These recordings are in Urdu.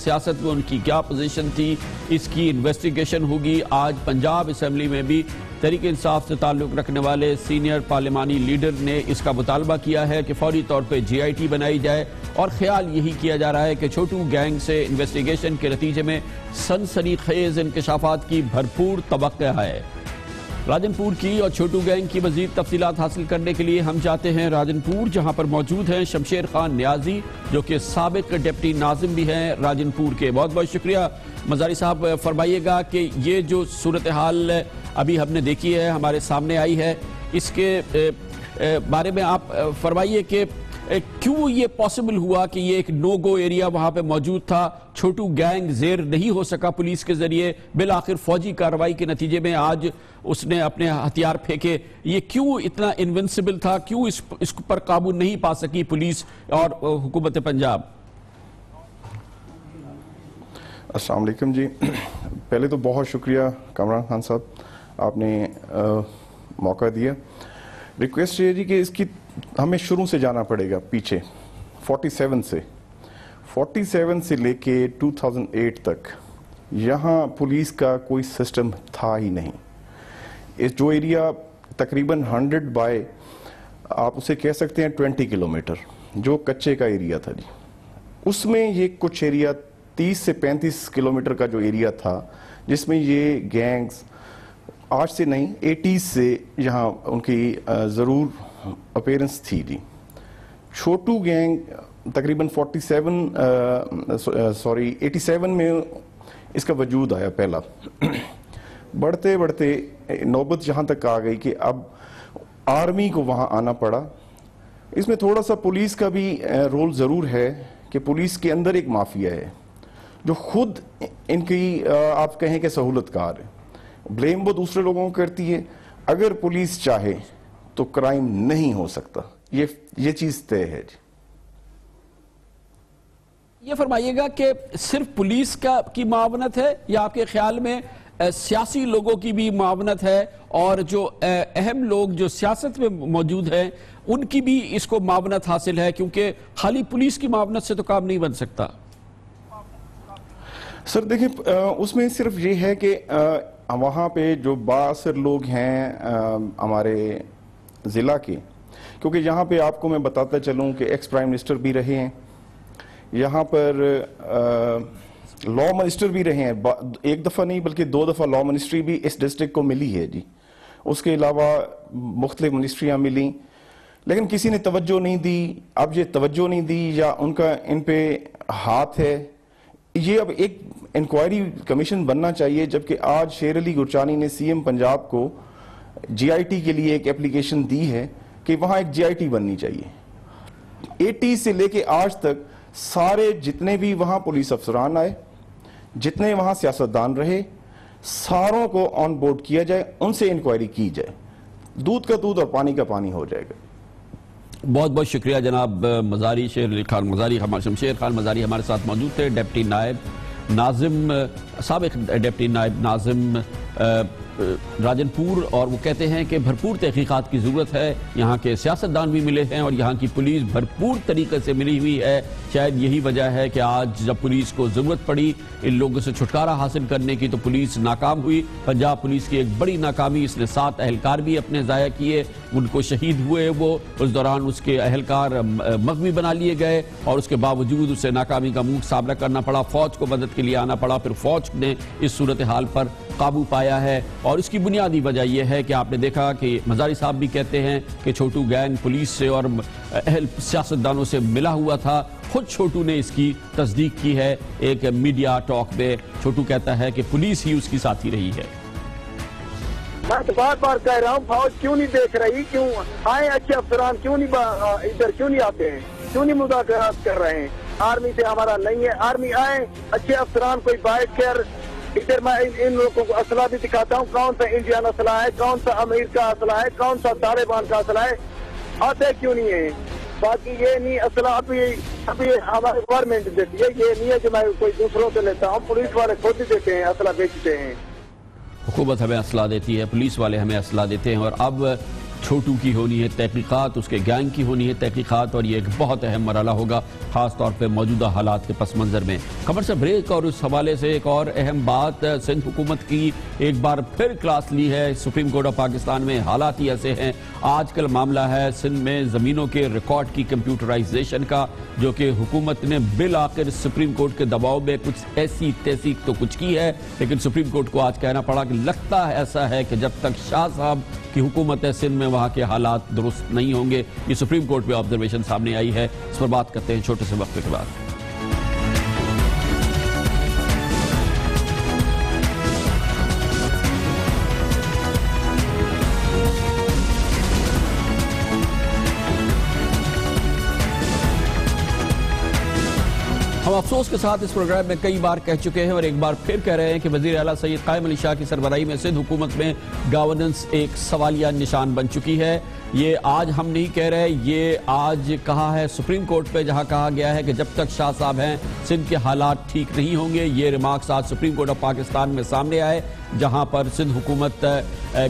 سیاست میں ان کی کیا پوزیشن تھی, اس کی انویسٹیگیشن ہوگی. آج پنجاب اسمبلی میں بھی تحریک انصاف سے تعلق رکھنے والے سینئر پارلیمانی لیڈر نے اس کا مطالبہ کیا ہے کہ فوری طور پہ GIT بنائی جائے, اور خیال یہی کیا جا رہا ہے کہ چھوٹو گینگ سے انویسٹیگیشن کے نتیجے میں سنسنی خیز انکشافات کی بھرپور توقع ہے. راجن پور کی اور چھوٹو گینگ کی مزید تفصیلات حاصل کرنے کے لیے ہم جاتے ہیں راجن پور, جہاں پر موجود ہیں شمشیر خان نیازی جو کہ سابق ڈپٹی ناظم بھی ہیں راجن پور کے. بہت بہت شکریہ. مزاری صاحب فرمائیے گا کہ یہ جو صورتحال ابھی ہم نے دیکھی ہے, ہمارے سامنے آئی ہے, اس کے بارے میں آپ فرمائیے کہ کیوں یہ پاسبل ہوا کہ یہ ایک نو گو ایریا وہاں پہ موجود تھا, چھوٹو گینگ زیر نہیں ہو سکا پولیس کے ذریعے, بالآخر فوجی کارروائی کے نتیجے میں آج اس نے اپنے ہتھیار پھینکے. یہ کیوں اتنا انونسبل تھا, کیوں اس پر قابو نہیں پا سکی پولیس اور حکومت پنجاب؟ السلام علیکم جی. پہلے تو بہت شکریہ کامران خان صاحب, آپ نے موقع دیا. ریکویسٹ یہ جی کہ اس کی ہمیں شروع سے جانا پڑے گا پیچھے, 47 سے لے کے 2008 تک یہاں پولیس کا کوئی سسٹم تھا ہی نہیں. اس جو ایریا تقریباً 100 بائی آپ اسے کہہ سکتے ہیں 20 کلومیٹر جو کچے کا ایریا تھا جی, اس میں یہ کچھ ایریا 30 سے 35 کلومیٹر کا جو ایریا تھا جس میں یہ گینگز آج سے نہیں 80s سے یہاں ان کی ضرور اپیرنس تھی جی. چھوٹو گینگ تقریباً 87 میں اس کا وجود آیا پہلا. بڑھتے بڑھتے نوبت یہاں تک آ گئی کہ اب آرمی کو وہاں آنا پڑا. اس میں تھوڑا سا پولیس کا بھی رول ضرور ہے کہ پولیس کے اندر ایک مافیا ہے جو خود ان کی آپ کہیں کہ سہولت کار ہے. بلیم وہ دوسرے لوگوں کو کرتی ہے. اگر پولیس چاہے تو کرائم نہیں ہو سکتا, یہ چیز طے ہے جی. یہ فرمائیے گا کہ صرف پولیس کی معاونت ہے یا آپ کے خیال میں سیاسی لوگوں کی بھی معاونت ہے, اور جو اہم لوگ جو سیاست میں موجود ہیں ان کی بھی اس کو معاونت حاصل ہے, کیونکہ خالی پولیس کی معاونت سے تو کام نہیں بن سکتا؟ سر دیکھیں, اس میں صرف یہ ہے کہ وہاں پہ جو بااثر لوگ ہیں ہمارے ضلع کے, کیونکہ یہاں پہ آپ کو میں بتاتا چلوں کہ ایکس پرائم منسٹر بھی رہے ہیں, یہاں پر لا منسٹر بھی رہے ہیں, ایک دفعہ نہیں بلکہ 2 دفعہ لا منسٹری بھی اس ڈسٹرکٹ کو ملی ہے جی. اس کے علاوہ مختلف منسٹریاں ملیں, لیکن کسی نے توجہ نہیں دی. اب یہ توجہ نہیں دی یا ان کا ان پہ ہاتھ ہے, یہ اب ایک انکوائری کمیشن بننا چاہیے. جبکہ آج شیر علی گرچانی نے CM پنجاب کو GIT کے لیے ایک اپلیکیشن دی ہے کہ وہاں ایک GIT بننی چاہیے. 80 سے لے کے آج تک سارے جتنے بھی وہاں پولیس افسران آئے, جتنے وہاں سیاستدان رہے, ساروں کو آن بورڈ کیا جائے, ان سے انکوائری کی جائے, دودھ کا دودھ اور پانی کا پانی ہو جائے گا. بہت بہت شکریہ جناب مزاری شمشیر خان مزاری ہمارے ساتھ موجود تھے, ڈپٹی نائب ناظم, سابق ڈپٹی نائب ناظم راجن پور, اور وہ کہتے ہیں کہ بھرپور تحقیقات کی ضرورت ہے. یہاں کے سیاستدان بھی ملے ہیں اور یہاں کی پولیس بھرپور طریقے سے ملی ہوئی ہے. شاید یہی وجہ ہے کہ آج جب پولیس کو ضرورت پڑی ان لوگوں سے چھٹکارا حاصل کرنے کی تو پولیس ناکام ہوئی. پنجاب پولیس کی ایک بڑی ناکامی, اس نے 7 اہلکار بھی اپنے ضائع کیے, ان کو شہید ہوئے, وہ اس دوران اس کے اہلکار مغوی بنا لیے گئے اور اس کے باوجود اسے ناکامی کا منہ سامنا کرنا پڑا. فوج کو مدد کے لیے آنا پڑا, پھر فوج نے اس صورتحال پر قابو پایا ہے. اور اس کی بنیادی وجہ یہ ہے کہ آپ نے دیکھا کہ مزاری صاحب بھی کہتے ہیں کہ چھوٹو گینگ پولیس سے اور اہل سیاستدانوں سے ملا ہوا تھا. خود چھوٹو نے اس کی تصدیق کی ہے ایک میڈیا ٹاک میں. چھوٹو کہتا ہے کہ پولیس ہی اس کی ساتھی رہی ہے. میں تو بار بار کہہ رہا ہوں فوج کیوں نہیں دیکھ رہی, کیوں آئے اچھے افسران کیوں نہیں ادھر کیوں نہیں آتے ہیں, کیوں نہیں مذاکرات کر رہے ہیں. آرمی سے ہمارا نہیں ہے, آرمی آئے اچھے افسران کوئی بیٹھ کر ادھر میں ان لوگوں کو اسلحہ بھی دکھاتا ہوں, کون سا انڈین اسلحہ ہے, کون سا امیر کا اسلحہ ہے, کون سا طالبان کا اسلحہ ہے. آتے کیوں نہیں ہے. باقی یہ نہیں اسلحہ ابھی ہماری گورنمنٹ دیتی ہے, یہ نہیں ہے کہ میں کوئی دوسروں سے لیتا ہوں. پولیس والے خود ہی دیتے ہیں, اسلحہ بیچتے ہیں. حکومت ہمیں اسلحہ دیتی ہے, پولیس والے ہمیں اسلحہ دیتے ہیں. اور اب چھوٹو کی ہونی ہے تحقیقات، اس کے گینگ کی ہونی ہے تحقیقات، اور یہ ایک بہت اہم مرحلہ ہوگا خاص طور پہ موجودہ حالات کے پس منظر میں۔ خبر سے بریک، اور اس حوالے سے ایک اور اہم بات، سندھ حکومت کی ایک بار پھر کلاس لی ہے سپریم کورٹ آف پاکستان میں۔ حالات ہی ایسے ہیں، آج کل معاملہ ہے سندھ میں زمینوں کے ریکارڈ کی کمپیوٹرائزیشن کا، جو کہ حکومت نے بالآخر سپریم کورٹ کے دباؤ میں کچھ ایسی تیسی تو کچھ کی ہے، لیکن سپریم کورٹ کو آج کہنا پڑا کہ لگتا ہے ایسا ہے کہ جب تک شاہ صاحب کی حکومت ہے سندھ میں وہاں کے حالات درست نہیں ہوں گے۔ یہ سپریم کورٹ میں آبزرویشن سامنے آئی ہے، اس پر بات کرتے ہیں چھوٹے سے وقفے کے بعد۔ ہم افسوس کے ساتھ اس پروگرام میں کئی بار کہہ چکے ہیں اور ایک بار پھر کہہ رہے ہیں کہ وزیر اعلیٰ سید قائم علی شاہ کی سربراہی میں سندھ حکومت میں گورننس ایک سوالیہ نشان بن چکی ہے۔ یہ آج ہم نہیں کہہ رہے، یہ آج کہا ہے سپریم کورٹ پہ، جہاں کہا گیا ہے کہ جب تک شاہ صاحب ہیں سندھ کے حالات ٹھیک نہیں ہوں گے۔ یہ ریمارکس آج سپریم کورٹ آف پاکستان میں سامنے آئے، جہاں پر سندھ حکومت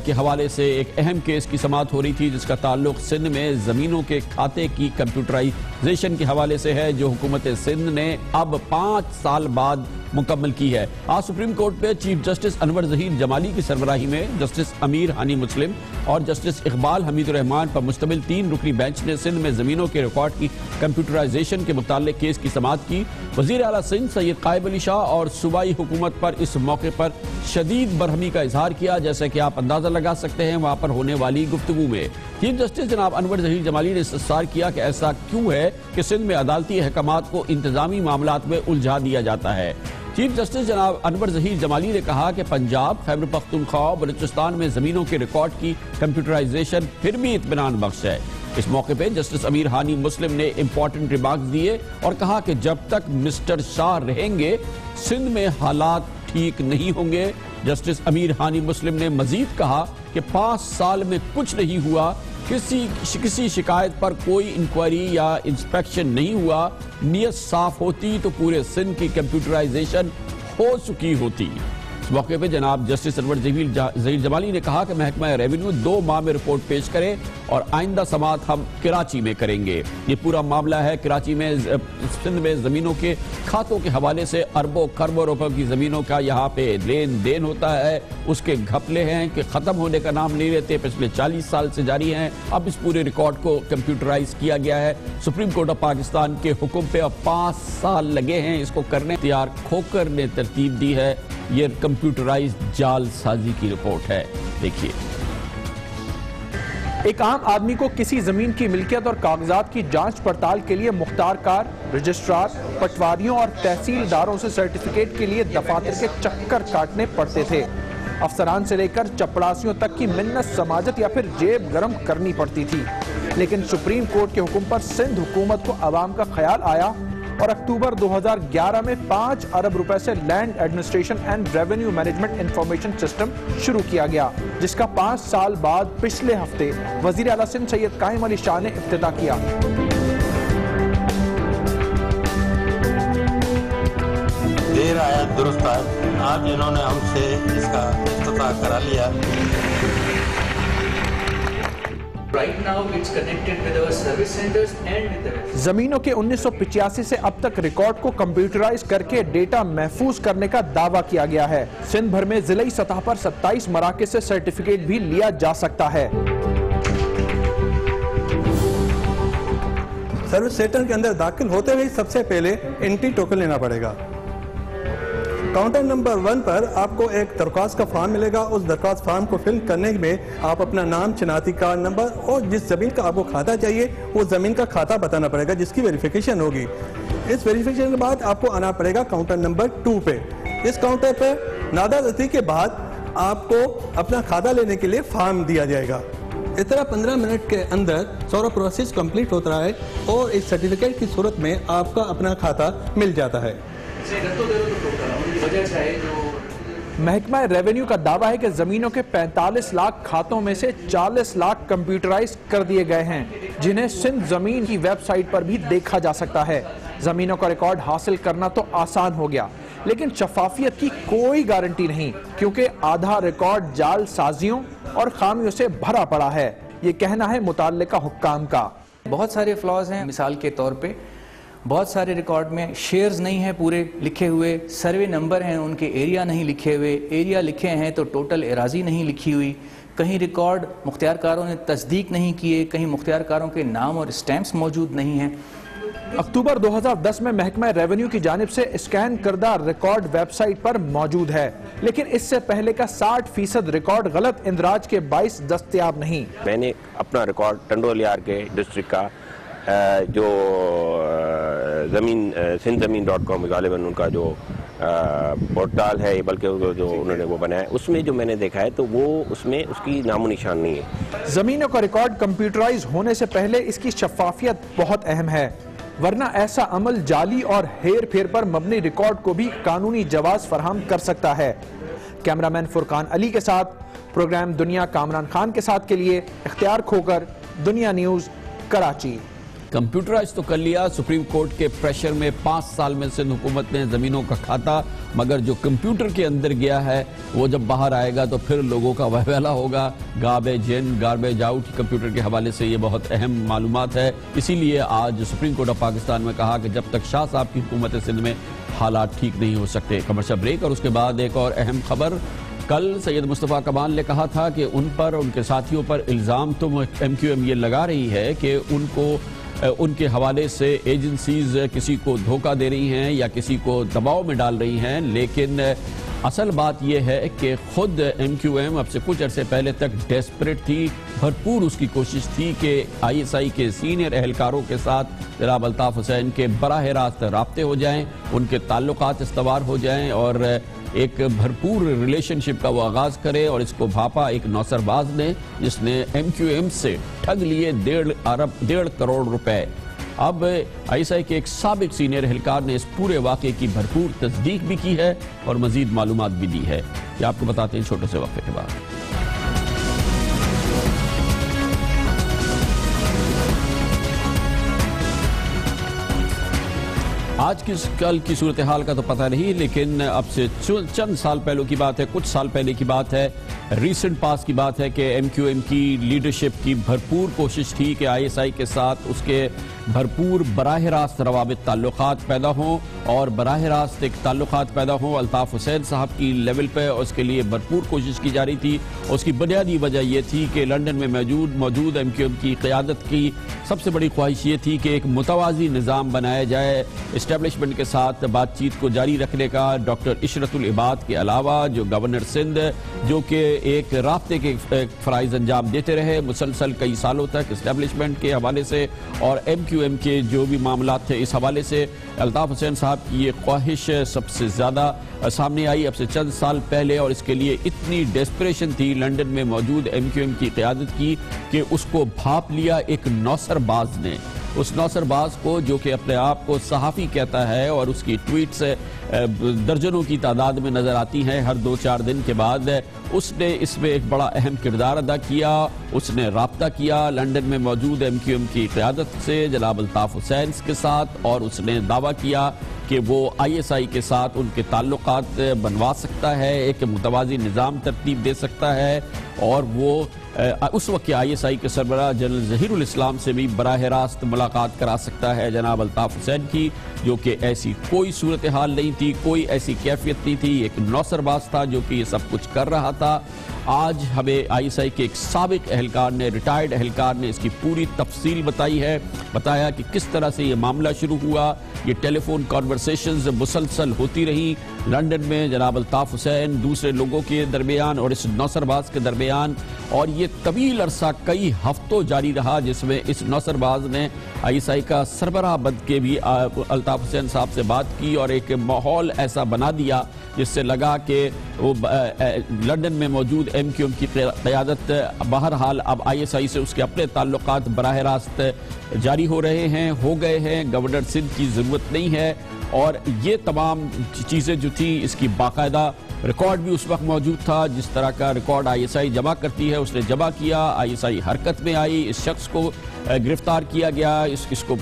کے حوالے سے ایک اہم کیس کی سماعت ہو رہی تھی، جس کا تعلق سندھ میں زمینوں کے کھاتے کی کمپیوٹرائزیشن کے حوالے سے ہے، جو حکومت سندھ نے اب 5 سال بعد مکمل کی ہے۔ آج سپریم کورٹ پہ چیف جسٹس انور ظہیر جمالی کی سربراہی میں جسٹس امیر ہانی مسلم اور جسٹس اقبال حمید الرحمان پر مشتمل 3 رکنی بینچ نے سندھ میں زمینوں کے ریکارڈ کی کمپیوٹرائزیشن کے متعلق کیس کی سماعت کی۔ وزیر اعلیٰ سندھ سید قائم علی شاہ اور صوبائی حکومت پر اس موقع پر شدید برہمی کا اظہار کیا، جیسے کہ آپ اندازہ لگا سکتے ہیں وہاں پر ہونے والی گفتگو میں۔ چیف جسٹس جناب انور ظہیر جمالی نے استفسار کیا کہ ایسا کیوں ہے کہ سندھ میں عدالتی احکامات کو انتظامی معاملات میں الجھا دیا جاتا ہے۔ چیف جسٹس جناب انور ظہیر جمالی نے کہا کہ پنجاب، خیبر پختونخوا اور بلوچستان میں زمینوں کے ریکارڈ کی کمپیوٹرائزیشن پھر بھی اطمینان بخش ہے۔ اس موقع پہ جسٹس امیر ہانی مسلم نے امپورٹنٹ ریمارکس دیے اور کہا کہ جب تک مسٹر شاہ رہیں گے سندھ میں حالات ٹھیک نہیں ہوں گے۔ جسٹس امیر ہانی مسلم نے مزید کہا کہ 5 سال میں کچھ نہیں ہوا، کسی شکایت پر کوئی انکوائری یا انسپیکشن نہیں ہوا، نیت صاف ہوتی تو پورے سندھ کی کمپیوٹرائزیشن ہو چکی ہوتی۔ اس موقع پہ جناب جسٹس انور ظہیر جمالی نے کہا کہ محکمہ ریونیو 2 ماہ میں رپورٹ پیش کرے اور آئندہ سماعت ہم کراچی میں کریں گے۔ یہ پورا معاملہ ہے کراچی میں سندھ میں زمینوں کے کھاتوں کے حوالے سے اربوں کھربوں روپے کی زمینوں کا یہاں پہ لین دین ہوتا ہے، اس کے گھپلے ہیں کہ ختم ہونے کا نام نہیں لیتے، پچھلے 40 سال سے جاری ہیں۔ اب اس پورے ریکارڈ کو کمپیوٹرائز کیا گیا ہے سپریم کورٹ آف پاکستان کے حکم پہ، اب 5 سال لگے ہیں اس کو کرنے۔ اختیار کھوکر نے ترتیب دی ہے، یہ کمپیوٹرائز جال سازی کی رپورٹ ہے، دیکھیے۔ ایک عام آدمی کو کسی زمین کی ملکیت اور کاغذات کی جانچ پڑتال کے لیے مختار کار، رجسٹرار، پٹواریوں اور تحصیلداروں سے سرٹیفکیٹ کے لیے دفاتر کے چکر کاٹنے پڑتے تھے۔ افسران سے لے کر چپڑاسیوں تک کی منت سماجت یا پھر جیب گرم کرنی پڑتی تھی، لیکن سپریم کورٹ کے حکم پر سندھ حکومت کو عوام کا خیال آیا اور اکتوبر 2011 میں 5 ارب روپے سے land administration and revenue management information system شروع کیا گیا، جس کا 5 سال بعد پچھلے ہفتے وزیر اعلیٰ سندھ سید قائم علی شاہ نے افتتاح کیا۔ دیر آیا درست آیا، آج انہوں نے ہم سے اس کا افتتاح کرا لیا۔ زمینوں کے 1985 سے اب تک ریکارڈ کو کمپیوٹرائز کر کے ڈیٹا محفوظ کرنے کا دعویٰ کیا گیا ہے۔ سندھ بھر میں ضلعی سطح پر 27 مراکز سے سرٹیفکیٹ بھی لیا جا سکتا ہے۔ سروس سینٹر کے اندر داخل ہوتے ہوئے سب سے پہلے انٹری ٹوکن لینا پڑے گا۔ کاؤنٹر نمبر 1 پر آپ کو ایک درخواست کا فارم ملے گا۔ اس درخواست فارم کو فل کرنے میں آپ اپنا نام، شناختی کارڈ نمبر اور جس زمین کا آپ کو کھاتا چاہیے وہ زمین کا کھاتا بتانا پڑے گا، جس کی ویریفیکیشن ہوگی۔ اس ویریفیکیشن کے بعد آپ کو آنا پڑے گا کاؤنٹر نمبر 2 پہ۔ اس کاؤنٹر پہ نادہ رسی کے بعد آپ کو اپنا کھاتا لینے کے لیے فارم دیا جائے گا۔ اس طرح 15 منٹ کے اندر سارا پروسیس کمپلیٹ ہوتا ہے اور اس سرٹیفکیٹ کی صورت میں آپ کا اپنا کھاتا مل جاتا ہے۔ محکمہ ریونیو کا دعویٰ ہے کہ زمینوں کے 45 لاکھ کھاتوں میں سے 40 لاکھ کمپیوٹرائز کر دیے گئے ہیں، جنہیں سندھ زمین کی ویب سائٹ پر بھی دیکھا جا سکتا ہے۔ زمینوں کا ریکارڈ حاصل کرنا تو آسان ہو گیا، لیکن شفافیت کی کوئی گارنٹی نہیں، کیونکہ آدھا ریکارڈ جال سازیوں اور خامیوں سے بھرا پڑا ہے۔ یہ کہنا ہے متعلقہ حکام کا۔ بہت سارے فلاز ہیں، مثال کے طور پہ بہت سارے ریکارڈ میں شیئرز نہیں ہیں پورے لکھے ہوئے، سروے نمبر ہیں ان کے ایریا نہیں لکھے ہوئے، ایریا لکھے ہیں تو ٹوٹل اراضی نہیں لکھی ہوئی، کہیں ریکارڈ مختار کاروں نے تصدیق نہیں کیے، کہیں مختار کاروں کے نام اور اسٹیمپس موجود نہیں ہیں۔ اکتوبر 2010 میں محکمہ ریونیو کی جانب سے اسکین کردہ ریکارڈ ویب سائٹ پر موجود ہے، لیکن اس سے پہلے کا 60% ریکارڈ غلط اندراج کے باعث دستیاب نہیں۔ میں نے اپنا ریکارڈ ٹنڈولیار کے ڈسٹرکٹ کا جو سندھزمین.com غالباً ان کا جو پورٹال ہے، بلکہ جو انہوں نے وہ بنایا ہے، اس میں جو میں نے دیکھا ہے تو وہ اس میں اس کی نام و نشان نہیں ہے۔ زمینوں کا ریکارڈ کمپیوٹرائز ہونے سے پہلے اس کی شفافیت بہت اہم ہے، ورنہ ایسا عمل جعلی اور ہیر پھیر پر مبنی ریکارڈ کو بھی قانونی جواز فراہم کر سکتا ہے۔ کیمرامین فرقان علی کے ساتھ پروگرام دنیا کامران خان کے ساتھ کے لیے اختیار کھوکر، دنیا نیوز، کراچی۔ کمپیوٹرائز تو کر لیا، سپریم کورٹ کے پریشر میں 5 سال میں سندھ حکومت نے زمینوں کا کھاتا، مگر جو کمپیوٹر کے اندر گیا ہے وہ جب باہر آئے گا تو پھر لوگوں کا وہولہ ہوگا۔ گاربیج ان گاربیج آؤٹ کمپیوٹر کے حوالے سے یہ بہت اہم معلومات ہے، اسی لیے آج سپریم کورٹ آف پاکستان میں کہا کہ جب تک شاہ صاحب کی حکومت سندھ میں حالات ٹھیک نہیں ہو سکتے۔ کمرشل بریک اور اس کے بعد ایک اور اہم خبر۔ کل سید مصطفیٰ کمال نے کہا تھا کہ ان پر ان کے ساتھیوں پر الزام تو MQM یہ لگا رہی ہے کہ ان کے حوالے سے ایجنسیز کسی کو دھوکہ دے رہی ہیں یا کسی کو دباؤ میں ڈال رہی ہیں، لیکن اصل بات یہ ہے کہ خود MQM اب سے کچھ عرصے پہلے تک ڈیسپریٹ تھی، بھرپور اس کی کوشش تھی کہ ISI کے سینئر اہلکاروں کے ساتھ جناب الطاف حسین کے براہ راست رابطے ہو جائیں، ان کے تعلقات استوار ہو جائیں اور ایک بھرپور ریلیشن شپ کا وہ آغاز کرے، اور اس کو بھاپا ایک نوسر باز نے جس نے MQM سے ٹھگ لیے 1.5 کروڑ روپے۔ اب ISI کے ایک سابق سینئر اہلکار نے اس پورے واقعے کی بھرپور تصدیق بھی کی ہے اور مزید معلومات بھی دی ہے، یہ آپ کو بتاتے ہیں چھوٹے سے وقفے کے بعد۔ آج کل کی صورتحال کا تو پتہ نہیں، لیکن اب سے چند سال پہلوں کی بات ہے، کچھ سال پہلے کی بات ہے، ریسنٹ پاس کی بات ہے کہ MQM کی لیڈرشپ کی بھرپور کوشش تھی کہ ISI کے ساتھ اس کے بھرپور براہ راست روابط تعلقات پیدا ہوں اور براہ راست ایک تعلقات پیدا ہوں الطاف حسین صاحب کی لیول پہ، اور اس کے لیے بھرپور کوشش کی جا رہی تھی۔ اس کی بنیادی وجہ یہ تھی کہ لنڈن میں موجود MQM کی قیادت کی سب سے بڑی خواہش یہ تھی کہ ایک متوازی نظام بنایا جائے، اسٹیبلشمنٹ کے ساتھ بات چیت کو جاری رکھنے کا۔ ڈاکٹر عشرت العباد کے علاوہ جو گورنر سندھ جو کہ ایک رابطے کے فرائض انجام دیتے رہے مسلسل کئی سالوں تک اسٹیبلشمنٹ کے حوالے سے اور MQM کے جو بھی معاملات تھے اس حوالے سے، الطاف حسین صاحب کی یہ خواہش سب سے زیادہ سامنے آئی اب سے چند سال پہلے، اور اس کے لیے اتنی ڈیسپریشن تھی لنڈن میں موجود MQM کی قیادت کی کہ اس کو بھاپ لیا ایک نوسر باز نے۔ اس نوسر باز کو جو کہ اپنے آپ کو صحافی کہتا ہے اور اس کی ٹویٹس درجنوں کی تعداد میں نظر آتی ہیں ہر 2-4 دن کے بعد، اس نے اس میں ایک بڑا اہم کردار ادا کیا۔ اس نے رابطہ کیا لنڈن میں موجود MQM کی قیادت سے جناب الطاف حسین کے ساتھ، اور اس نے دعویٰ کیا کہ وہ ISI کے ساتھ ان کے تعلقات بنوا سکتا ہے، ایک متوازی نظام ترتیب دے سکتا ہے، اور وہ اس وقت کے ISI کے سربراہ جنرل ظہیر الاسلام سے بھی براہ راست ملاقات کرا سکتا ہے جناب الطاف حسین کی، جو کہ ایسی کوئی صورتحال نہیں تھی، کوئی ایسی کیفیت نہیں تھی، ایک نوسر باز تھا جو کہ یہ سب کچھ کر رہا تھا۔ آج ہمیں ISI کے ایک سابق اہلکار نے، ریٹائرڈ اہلکار نے اس کی پوری تفصیل بتائی ہے، بتایا کہ کس طرح سے یہ معاملہ شروع ہوا۔ یہ ٹیلی فون کانورسیشنز مسلسل ہوتی رہی لنڈن میں جناب الطاف حسین دوسرے لوگوں کے درمیان اور اس نوسر باز کے درمیان، اور یہ طویل عرصہ کئی ہفتوں جاری رہا جس میں اس نوسر باز نے ISI کا سربراہ بن کے بھی الطاف حسین صاحب سے بات کی اور ایک ماحول ایسا بنا دیا جس سے لگا کہ وہ لنڈن میں موجود MQM کی قیادت بہرحال اب ISI سے اس کے اپنے تعلقات براہ راست جاری ہو رہے ہیں، ہو گئے ہیں، گورنر سندھ کی ضرورت نہیں ہے، اور یہ تمام چیزیں جو تھی اس کی باقاعدہ ریکارڈ بھی اس وقت موجود تھا، جس طرح کا ریکارڈ ISI جمع کرتی ہے اس نے جمع کیا، ISI حرکت میں آئی، اس شخص کو گرفتار کیا گیا، اس کو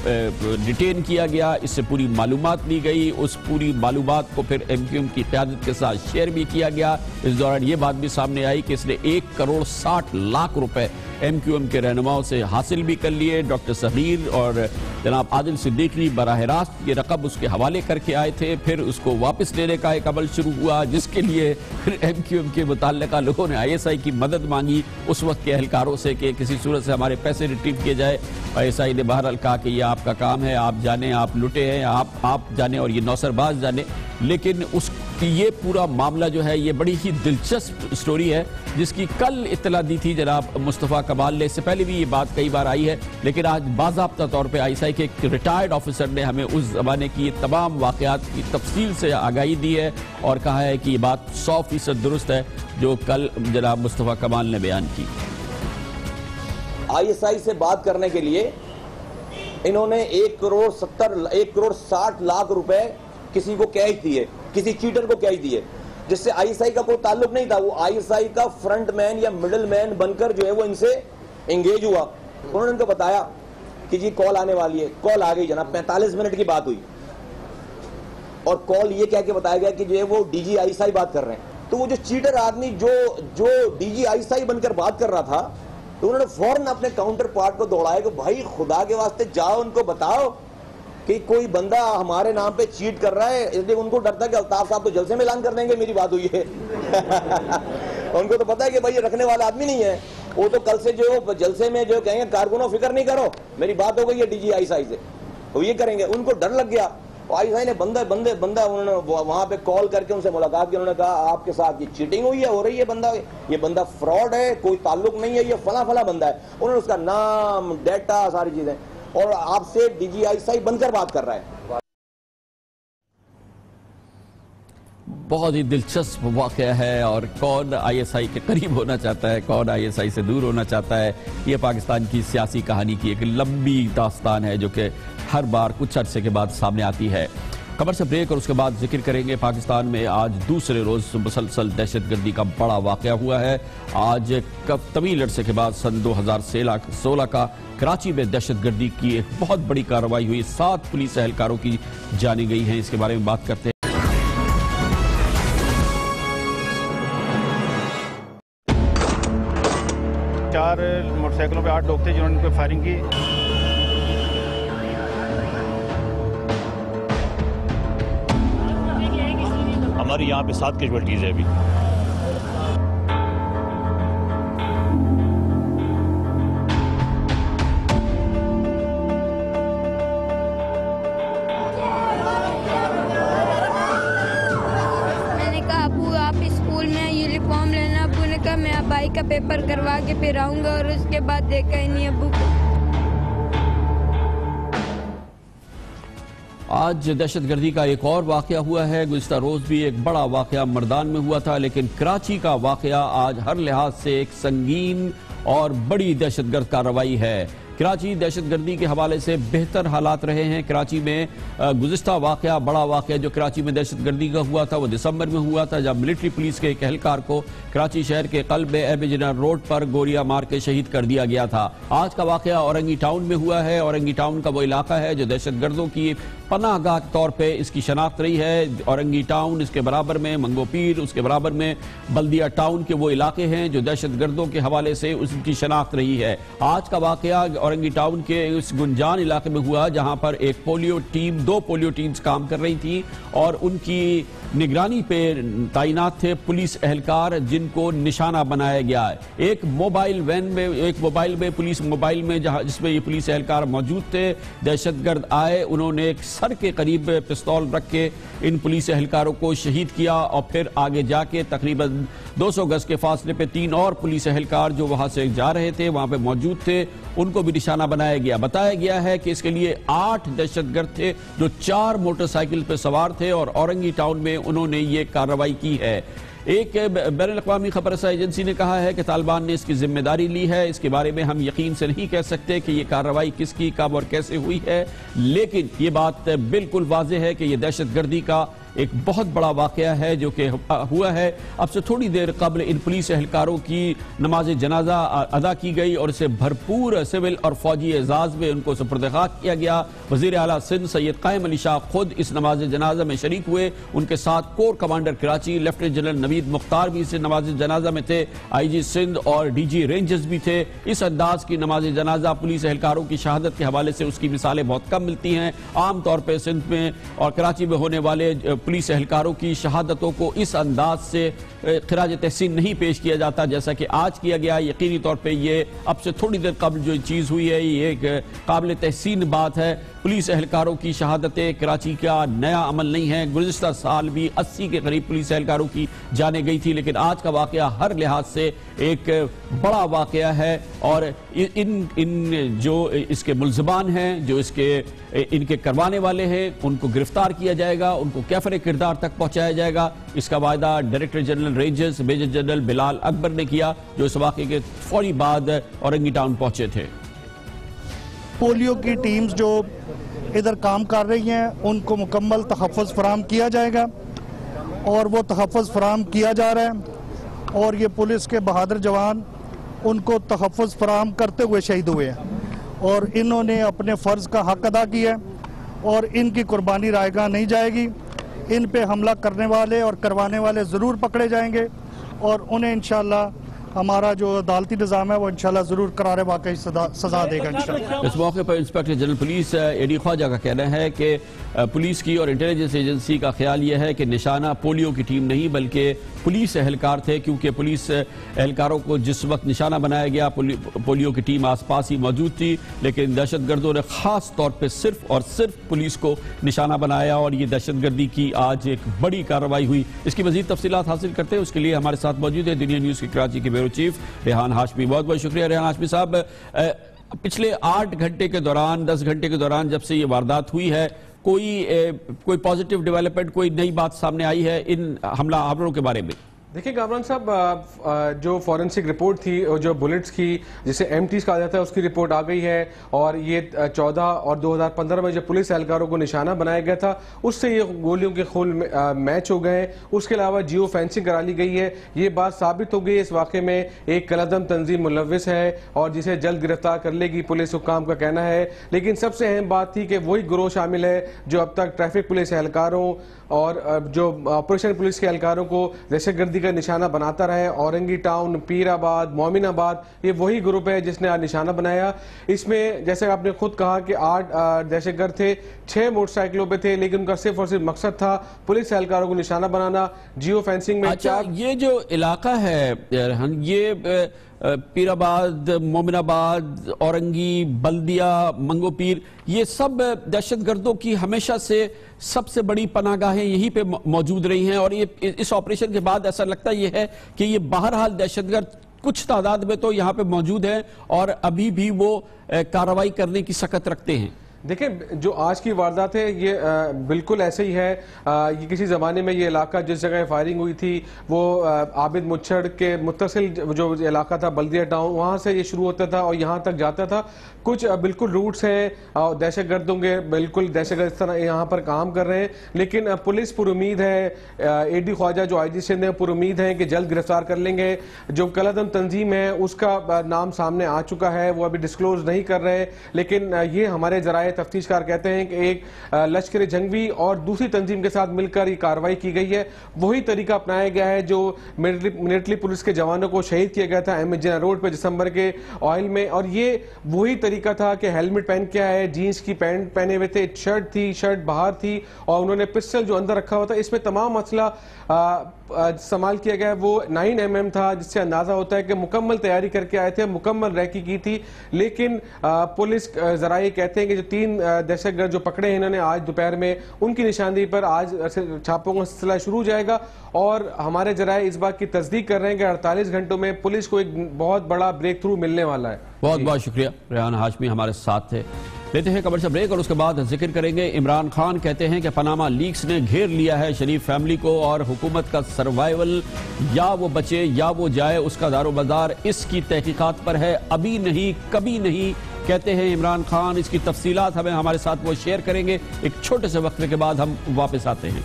ڈیٹین کیا گیا، اس سے پوری معلومات لی گئی، اس پوری معلومات کو پھر ایم کیو ایم کی قیادت کے ساتھ شیئر بھی کیا گیا۔ اس دوران یہ بات بھی سامنے آئی کہ اس نے 1,60,00,000 روپے ایم کیو ایم کے رہنماؤں سے حاصل بھی کر لیے۔ ڈاکٹر صغیر اور جناب عادل صدیقی براہ راست یہ رقم اس کے حوالے کر کے آئے تھے، پھر اس کو واپس لینے کا ایک عمل شروع ہوا، جس کے لیے پھر ایم کیو ایم کے متعلقہ لوگوں نے آئی ایس آئی کی مدد مانگی اس وقت کے اہلکاروں سے کہ کسی صورت سے ہمارے پیسے ریٹریو کیے جائے۔ آئی ایس آئی نے بہرحال کہا کہ یہ آپ کا کام ہے، آپ جانیں، آپ لٹے ہیں، آپ جانیں اور یہ نوسر باز جانیں۔ لیکن اس کی یہ پورا معاملہ جو ہے یہ بڑی ہی دلچسپ سٹوری ہے، جس کی کل اطلاع دی تھی جناب مصطفیٰ کمال نے۔ اس سے پہلے بھی یہ بات کئی بار آئی ہے، لیکن آج باضابطہ طور پہ آئی ایس آئی کے ایک ریٹائرڈ آفیسر نے ہمیں اس زمانے کی یہ تمام واقعات کی تفصیل سے آگاہی دی ہے اور کہا ہے کہ یہ بات 100% درست ہے جو کل جناب مصطفیٰ کمال نے بیان کی۔ آئی ایس آئی سے بات کرنے کے لیے انہوں نے 1,60,00,000 روپے کسی کو کیش دیے، کسی چیٹر کو کیش دیے، جس سے آئی ایس آئی کا کوئی تعلق نہیں تھا۔ وہ آئی ایس آئی کا فرنٹ مین یا مڈل مین بن کر جو ہے وہ ان سے انگیج ہوا۔ انہوں نے ان کو بتایا کہ جی کال آنے والی ہے، کال آ گئی جناب، 45 منٹ کی بات ہوئی اور کال یہ کہہ کے بتایا گیا کہ جو ہے وہ D G I S I بات کر رہے ہیں۔ تو وہ جو چیٹر آدمی جو D G I S I بن کر بات کر رہا تھا، تو انہوں نے فوراً اپنے کاؤنٹر پارٹ کو دوڑایا کہ بھائی خدا کے واسطے جاؤ ان کو بتاؤ کہ کوئی بندہ ہمارے نام پہ چیٹ کر رہا ہے۔ اس لیے ان کو ڈرتا کہ الطاف صاحب تو جلسے میں اعلان کر دیں گے میری بات ہوئی ہے۔ ان کو تو پتا ہے کہ بھائی یہ رکھنے والا آدمی نہیں ہے، وہ تو کل سے جو جلسے میں جو کہیں گے کارکنوں فکر نہیں کرو میری بات ہو گئی ہے D G I S I سے، تو یہ کریں گے۔ ان کو ڈر لگ گیا، آئی ایس آئی نے بندہ انہوں نے وہاں پہ کال کر کے ان سے ملاقات کی۔ انہوں نے کہا آپ کے ساتھ یہ چیٹنگ ہوئی ہے، ہو رہی ہے، یہ بندہ فراڈ ہے، کوئی تعلق نہیں ہے، یہ فلاں بندہ ہے۔ انہوں نے اس کا نام، ڈیٹا، ساری چیزیں، اور آپ سے D G I S I بن کر بات کر رہا ہے۔ بہت ہی دلچسپ واقعہ ہے، اور کون آئی ایس آئی کے قریب ہونا چاہتا ہے، کون آئی ایس آئی سے دور ہونا چاہتا ہے، یہ پاکستان کی سیاسی کہانی کی ایک لمبی داستان ہے جو کہ ہر بار کچھ عرصے کے بعد سامنے آتی ہے۔ خبر سے بریک اور اس کے بعد ذکر کریں گے پاکستان میں آج دوسرے روز مسلسل دہشت گردی کا بڑا واقعہ ہوا ہے۔ آج طویل عرصے کے بعد سن 2016 کا کراچی میں دہشت گردی کی ایک بہت بڑی کارروائی ہوئی، 7 پولیس اہلکاروں کی جانی گئی ہیں۔ اس کے بارے میں بات کرتے ہیں۔ 4 موٹر سائیکلوں پہ 8 لوگ تھے جنہوں نے ان پہ فائرنگ کی۔ ہماری یہاں پہ 7 کیجوالٹیز ہے ابھی۔ میں نے کہا ابو آپ اسکول میں یونیفارم لینا، ابو نے کہا میں بھائی کا پیپر کروا کے پھر آؤں گا، اور اس کے بعد دیکھا ہی نہیں ابو کو۔ آج دہشت گردی کا ایک اور واقعہ ہوا ہے۔ گزشتہ روز بھی ایک بڑا واقعہ مردان میں ہوا تھا، لیکن کراچی کا واقعہ آج ہر لحاظ سے ایک سنگین اور بڑی دہشت گرد کارروائی ہے۔ کراچی دہشت گردی کے حوالے سے بہتر حالات رہے ہیں۔ کراچی میں گزشتہ واقعہ، بڑا واقعہ جو کراچی میں دہشت گردی کا ہوا تھا وہ دسمبر میں ہوا تھا، جب ملٹری پولیس کے ایک اہلکار کو کراچی شہر کے قلب ایب جنرل روڈ پر گولیاں مار کے شہید کر دیا گیا تھا۔ آج کا واقعہ اورنگی ٹاؤن میں ہوا ہے۔ اورنگی ٹاؤن کا وہ علاقہ ہے جو دہشت گردوں کی پناہ گاہ کے طور پہ اس کی شناخت رہی ہے۔ اورنگی ٹاؤن، اس کے برابر میں منگو پیر، اس کے برابر میں بلدیہ ٹاؤن کے وہ علاقے ہیں جو دہشت گردوں کے حوالے سے اس کی شناخت رہی ہے۔ آج کا واقعہ اورنگی ٹاؤن کے اس گنجان علاقے میں ہوا، جہاں پر ایک پولیو ٹیم، 2 پولیو ٹیمز کام کر رہی تھی اور ان کی نگرانی پہ تعینات تھے پولیس اہلکار جن کو نشانہ بنایا گیا ہے۔ ایک موبائل پولیس موبائل میں جس میں یہ پولیس اہلکار موجود تھے، دہشت گرد آئے، انہوں نے ایک سر کے قریب پستول رکھ کے ان پولیس اہلکاروں کو شہید کیا، اور پھر آگے جا کے تقریباً 200 گز کے فاصلے پہ 3 اور پولیس اہلکار جو وہاں سے جا رہے تھے، وہاں پہ موجود تھے، ان کو بھی نشانہ بنایا گیا۔ بتایا گیا ہے کہ اس کے لیے 8 دہشت گرد تھے جو 4 موٹر سائیکل پہ سوار تھے، اور اورنگی ٹاؤن میں انہوں نے یہ کارروائی کی ہے۔ ایک بین الاقوامی خبر رساں ایجنسی نے کہا ہے کہ طالبان نے اس کی ذمہ داری لی ہے۔ اس کے بارے میں ہم یقین سے نہیں کہہ سکتے کہ یہ کارروائی کس کی، کب اور کیسے ہوئی ہے، لیکن یہ بات بالکل واضح ہے کہ یہ دہشت گردی کا ایک بہت بڑا واقعہ ہے جو کہ ہوا ہے. اب سے تھوڑی دیر قبل ان پولیس اہلکاروں کی نماز جنازہ ادا کی گئی اور اسے بھرپور سول اور فوجی اعزاز میں ان کو سپرد خاک کیا گیا. وزیر اعلیٰ سندھ سید قائم علی شاہ خود اس نماز جنازہ میں شریک ہوئے. ان کے ساتھ corps commander Karachi lieutenant general Naveed Mukhtar بھی اس نماز جنازہ میں تھے. آئی جی سندھ اور ڈی جی رینجرز بھی تھے. اس انداز کی نماز جنازہ پولیس اہلکاروں کی شہادت کے حوالے سے اس کی مثالیں بہت کم ملتی ہیں. عام طور پہ سندھ میں اور کراچی میں ہونے والے پولیس اہلکاروں کی شہادتوں کو اس انداز سے خراج تحسین نہیں پیش کیا جاتا جیسا کہ آج کیا گیا. یقینی طور پہ یہ اب سے تھوڑی دیر قبل جو چیز ہوئی ہے یہ ایک قابل تحسین بات ہے. پولیس اہلکاروں کی شہادتیں کراچی کا نیا عمل نہیں ہے. گزشتہ سال بھی 80 کے قریب پولیس اہلکاروں کی جانیں گئی تھی, لیکن آج کا واقعہ ہر لحاظ سے ایک بڑا واقعہ ہے. اور ان جو اس کے ملزمان ہیں, جو ان کے کروانے والے ہیں, ان کو گرفتار کیا جائے گا, ان کو کیفر کردار تک پہنچایا جائے گا. اس کا وعدہ director general rangers major general Bilal Akbar نے کیا, جو اس واقعے کے فوری بعد اورنگی ٹاؤن پہنچے تھے. پولیو کی ٹیمز جو ادھر کام کر رہی ہیں ان کو مکمل تحفظ فراہم کیا جائے گا, اور وہ تحفظ فراہم کیا جا رہا ہے. اور یہ پولیس کے بہادر جوان ان کو تحفظ فراہم کرتے ہوئے شہید ہوئے ہیں, اور انہوں نے اپنے فرض کا حق ادا کیا ہے, اور ان کی قربانی رائے گاہ نہیں جائے گی. ان پہ حملہ کرنے والے اور کروانے والے ضرور پکڑے جائیں گے, اور انہیں انشاءاللہ ہمارا جو عدالتی نظام ہے وہ انشاءاللہ ضرور قرار واقعی سزا دے گا انشاءاللہ. اس موقع پر انسپیکٹر جنرل پولیس اے ڈی خواجہ کا کہنا ہے کہ پولیس کی اور انٹیلیجنس ایجنسی کا خیال یہ ہے کہ نشانہ پولیو کی ٹیم نہیں بلکہ پولیس اہلکار تھے, کیونکہ پولیس اہلکاروں کو جس وقت نشانہ بنایا گیا پولیو کی ٹیم آس پاس ہی موجود تھی, لیکن دہشت گردوں نے خاص طور پہ صرف اور صرف پولیس کو نشانہ بنایا, اور یہ دہشت گردی کی آج ایک بڑی کارروائی ہوئی. اس کی مزید تفصیلات حاصل کرتے ہیں, اس کے لیے ہمارے ساتھ موجود ہے دنیا نیوز کی کراچی کے بیورو چیف ریحان ہاشمی. بہت بہت شکریہ ریحان ہاشمی صاحب. پچھلے 8 گھنٹے کے دوران 10 گھنٹے کے دوران جب سے یہ واردات ہوئی ہے, کوئی پازیٹیو ڈیولپمنٹ, کوئی نئی بات سامنے آئی ہے ان حملوں کے بارے میں؟ دیکھیں کامران صاحب, جو فورنسک رپورٹ تھی جو بلٹس کی جسے MTs کہا جاتا ہے اس کی رپورٹ آ گئی ہے, اور یہ 14 اور 2015 میں جو پولیس اہلکاروں کو نشانہ بنایا گیا تھا اس سے یہ گولیوں کے خون میچ ہو گئے ہیں. اس کے علاوہ جیو فینسنگ کرا لی گئی ہے. یہ بات ثابت ہو گئی ہے اس واقعے میں ایک کلعدم تنظیم ملوث ہے اور جسے جلد گرفتار کر لے گی پولیس حکام کا کہنا ہے. لیکن سب سے اہم بات تھی کہ وہی گروہ شامل ہے جو اب تک ٹریفک پولیس اہلکاروں اور جو آپریشن پولیس کے اہلکاروں کو دہشت گردی کا نشانہ بناتا رہے. اورنگی ٹاؤن, پیر آباد, مومن آباد, یہ وہی گروپ ہے جس نے آج نشانہ بنایا. اس میں جیسے آپ نے خود کہا کہ 8 دہشت گرد تھے, 6 موٹر سائیکلوں پہ تھے, لیکن ان کا صرف اور صرف مقصد تھا پولیس اہلکاروں کو نشانہ بنانا. جیو فینسنگ میں یہ جو علاقہ ہے یہ پیر آباد, مومن آباد, اورنگی, بلدیہ, منگو پیر, یہ سب دہشت گردوں کی ہمیشہ سے سب سے بڑی پناہ گاہیں یہیں پہ موجود رہی ہیں. اور یہ اس آپریشن کے بعد ایسا لگتا یہ ہے کہ یہ بہرحال دہشت گرد کچھ تعداد میں تو یہاں پہ موجود ہیں اور ابھی بھی وہ کارروائی کرنے کی سخت رکھتے ہیں. دیکھیں جو آج کی واردات ہے یہ بالکل ایسے ہی ہے. یہ کسی زمانے میں یہ علاقہ جس جگہ فائرنگ ہوئی تھی وہ عابد مچھڑ کے متصل جو علاقہ تھا بلدیہ ٹاؤن, وہاں سے یہ شروع ہوتا تھا اور یہاں تک جاتا تھا. کچھ بالکل روٹس ہیں دہشت گردوں کے, بالکل دہشت گرد اس طرح یہاں پر کام کر رہے ہیں. لیکن پولیس پر امید ہے, اے ڈی خواجہ جو آئی جی سندھ ہیں پر امید ہیں کہ جلد گرفتار کر لیں گے. جو کلعدم تنظیم ہے اس کا نام سامنے آ چکا ہے, وہ ابھی ڈسکلوز نہیں کر رہے, لیکن یہ ہمارے ذرائع تفتیش کار کہتے ہیں کہ ایک لشکر جنگوی اور دوسری تنظیم کے ساتھ مل کر یہ کارروائی کی گئی ہے. وہی طریقہ اپنایا گیا ہے جو ملٹری پولیس کے جوانوں کو شہید کیا گیا تھا احمد جناح روڈ پہ دسمبر کے آئل میں, اور یہ وہی طریقہ تھا کہ ہیلمٹ پہن کے آئے, جینس کی پینٹ پہنے ہوئے تھے, شرٹ تھی, شرٹ باہر تھی, اور انہوں نے پسٹل جو اندر رکھا ہوا تھا اس میں تمام مسئلہ استعمال کیا گیا ہے وہ 9mm تھا, جس سے اندازہ ہوتا ہے کہ مکمل تیاری کر کے آئے تھے, مکمل ریکی کی تھی. لیکن پولیس ذرائع کہتے ہیں کہ جو 3 دہشت گرد جو پکڑے ہیں انہوں نے آج دوپہر میں, ان کی نشاندہی پر آج چھاپوں کا سلسلہ شروع ہو جائے گا. اور ہمارے ذرائع اس بات کی تصدیق کر رہے ہیں کہ 48 گھنٹوں میں پولیس کو ایک بہت بڑا بریک تھرو ملنے والا ہے. بہت بہت شکریہ ریحان ہاشمی ہمارے ساتھ تھے. لیتے ہیں کمرشل بریک اور اس کے بعد ذکر کریں گے. عمران خان کہتے ہیں کہ پاناما لیکس نے گھیر لیا ہے شریف فیملی کو اور حکومت کا سروائیول, یا وہ بچے یا وہ جائے, اس کا دار و مدار اس کی تحقیقات پر ہے, ابھی نہیں کبھی نہیں, کہتے ہیں عمران خان. اس کی تفصیلات ہمیں ہمارے ساتھ وہ شیئر کریں گے. ایک چھوٹے سے وقفے کے بعد ہم واپس آتے ہیں.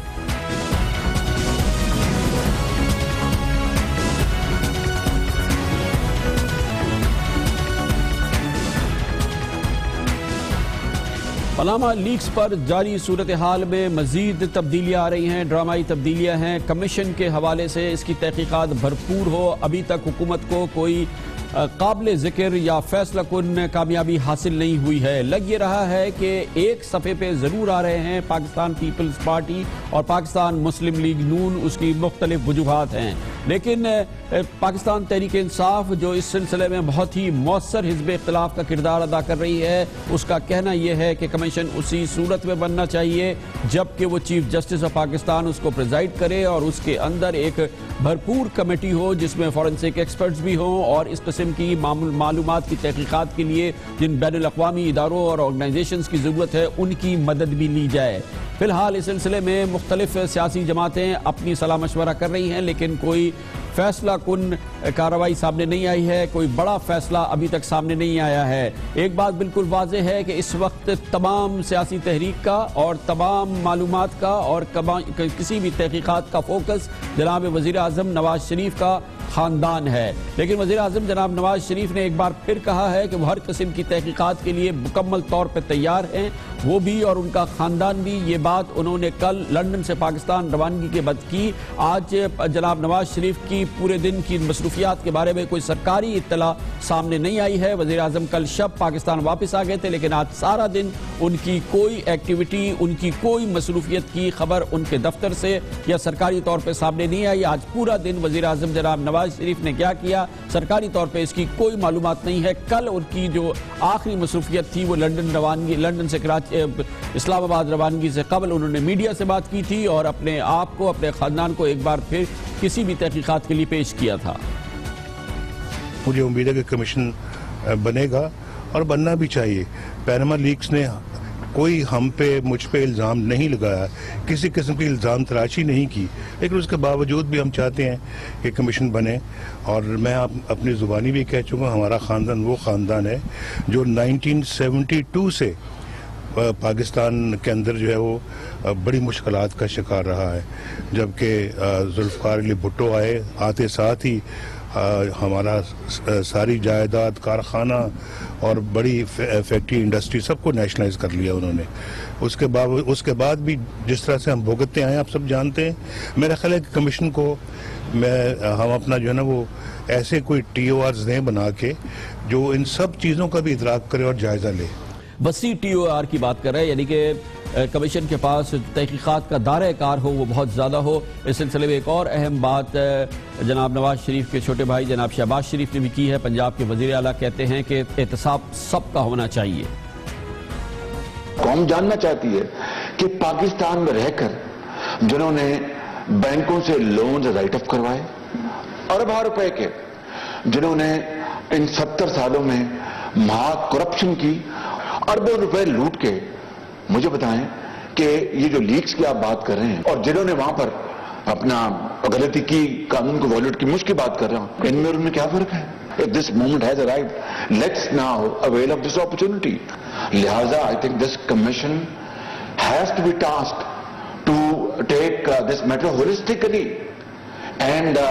پاناما لیکس پر جاری صورتحال میں مزید تبدیلیاں آ رہی ہیں، ڈرامائی تبدیلیاں ہیں۔ کمیشن کے حوالے سے اس کی تحقیقات بھرپور ہو، ابھی تک حکومت کو کوئی قابل ذکر یا فیصلہ کن کامیابی حاصل نہیں ہوئی ہے۔ لگ یہ رہا ہے کہ ایک صفحے پہ ضرور آ رہے ہیں پاکستان پیپلز پارٹی اور پاکستان مسلم لیگ نون، اس کی مختلف وجوہات ہیں، لیکن پاکستان تحریک انصاف جو اس سلسلے میں بہت ہی مؤثر حزب اختلاف کا کردار ادا کر رہی ہے، اس کا کہنا یہ ہے کہ کمیشن اسی صورت میں بننا چاہیے جبکہ وہ چیف جسٹس آف پاکستان اس کو پریزائڈ کرے اور اس کے اندر ایک بھرپور کمیٹی ہو جس میں فورنسک ایکسپرٹس بھی ہوں اور اس قسم کی معلومات کی تحقیقات کے لیے جن بین الاقوامی اداروں اور آرگنائزیشنز کی ضرورت ہے ان کی مدد بھی لی جائے۔ فی الحال اس سلسلے میں مختلف سیاسی جماعتیں اپنی صلاح مشورہ کر رہی ہیں، لیکن کوئی فیصلہ کن کارروائی سامنے نہیں آئی ہے، کوئی بڑا فیصلہ ابھی تک سامنے نہیں آیا ہے۔ ایک بات بالکل واضح ہے کہ اس وقت تمام سیاسی تحریک کا اور تمام معلومات کا اور کسی بھی تحقیقات کا فوکس جناب وزیر اعظم نواز شریف کا خاندان ہے، لیکن وزیر اعظم جناب نواز شریف نے ایک بار پھر کہا ہے کہ وہ ہر قسم کی تحقیقات کے لیے مکمل طور پہ تیار ہیں، وہ بھی اور ان کا خاندان بھی۔ یہ بات انہوں نے کل لندن سے پاکستان روانگی کے بعد کی۔ آج جناب نواز شریف کی پورے دن کی مصروفیات کے بارے میں کوئی سرکاری اطلاع سامنے نہیں آئی ہے۔ وزیر اعظم کل شب پاکستان واپس آ گئے تھے، لیکن آج سارا دن ان کی کوئی ایکٹیویٹی، ان کی کوئی مصروفیت کی خبر ان کے دفتر سے یا سرکاری طور پہ سامنے نہیں آئی۔ آج پورا دن وزیر اعظم جناب نواز شریف نے کیا کیا سرکاری طور پہ اس کی کوئی معلومات نہیں ہے۔ کل ان کی جو آخری مصروفیت تھی وہ لندن سے اسلام آباد روانگی سے قبل انہوں نے میڈیا سے بات کی تھی اور اپنے آپ کو، اپنے خاندان کو ایک بار پھر کسی بھی تحقیقات کے لیے پیش کیا تھا۔ مجھے امید ہے کہ کمیشن بنے گا اور بننا بھی چاہیے۔ پاناما لیکس نے کوئی مجھ پہ الزام نہیں لگایا، کسی قسم کی الزام تراشی نہیں کی، لیکن اس کے باوجود بھی ہم چاہتے ہیں کہ کمیشن بنے۔ اور میں اپنی زبانی بھی کہہ چکا، ہمارا خاندان وہ خاندان ہے جو 1972 سے پاکستان کے اندر جو ہے وہ بڑی مشکلات کا شکار رہا ہے، جبکہ ذوالفقار علی بھٹو آتے ساتھ ہی ہمارا ساری جائیداد، کارخانہ اور بڑی فیکٹری انڈسٹری سب کو نیشنلائز کر لیا انہوں نے۔ اس کے بعد بھی جس طرح سے ہم بھگتتے آئے آپ سب جانتے ہیں۔ میرا خیال ہے کہ کمیشن کو ہم اپنا جو ہے نا وہ ایسے کوئی ٹی او آرز دیں بنا کے جو ان سب چیزوں کا بھی ادراک کرے اور جائزہ لے۔ وسیع ٹی او آر کی بات کر رہے ہیں، یعنی کہ کمیشن کے پاس تحقیقات کا دائرہ کار ہو وہ بہت زیادہ ہو۔ اس سلسلے میں ایک اور اہم بات جناب نواز شریف کے چھوٹے بھائی جناب شہباز شریف نے بھی کی ہے۔ پنجاب کے وزیر اعلیٰ کہتے ہیں کہ احتساب سب کا ہونا چاہیے۔ قوم جاننا چاہتی ہے کہ پاکستان میں رہ کر جنہوں نے بینکوں سے لونز رائٹ آف کروائے، اربوں روپے کے، جنہوں نے ان 70 سالوں میں مہا کرپشن کی، اربوں روپے لوٹ کے، مجھے بتائیں کہ یہ جو لیکس کی آپ بات کر رہے ہیں اور جنہوں نے وہاں پر اپنا غلطی کی، قانون کو وائلیٹ کی، مجھ کی بات کر رہا ہوں، ان میں اور ان میں کیا فرق ہے؟ If this moment has arrived, let's now avail of this opportunity. لہذا I think this commission has to be tasked to take this matter holistically and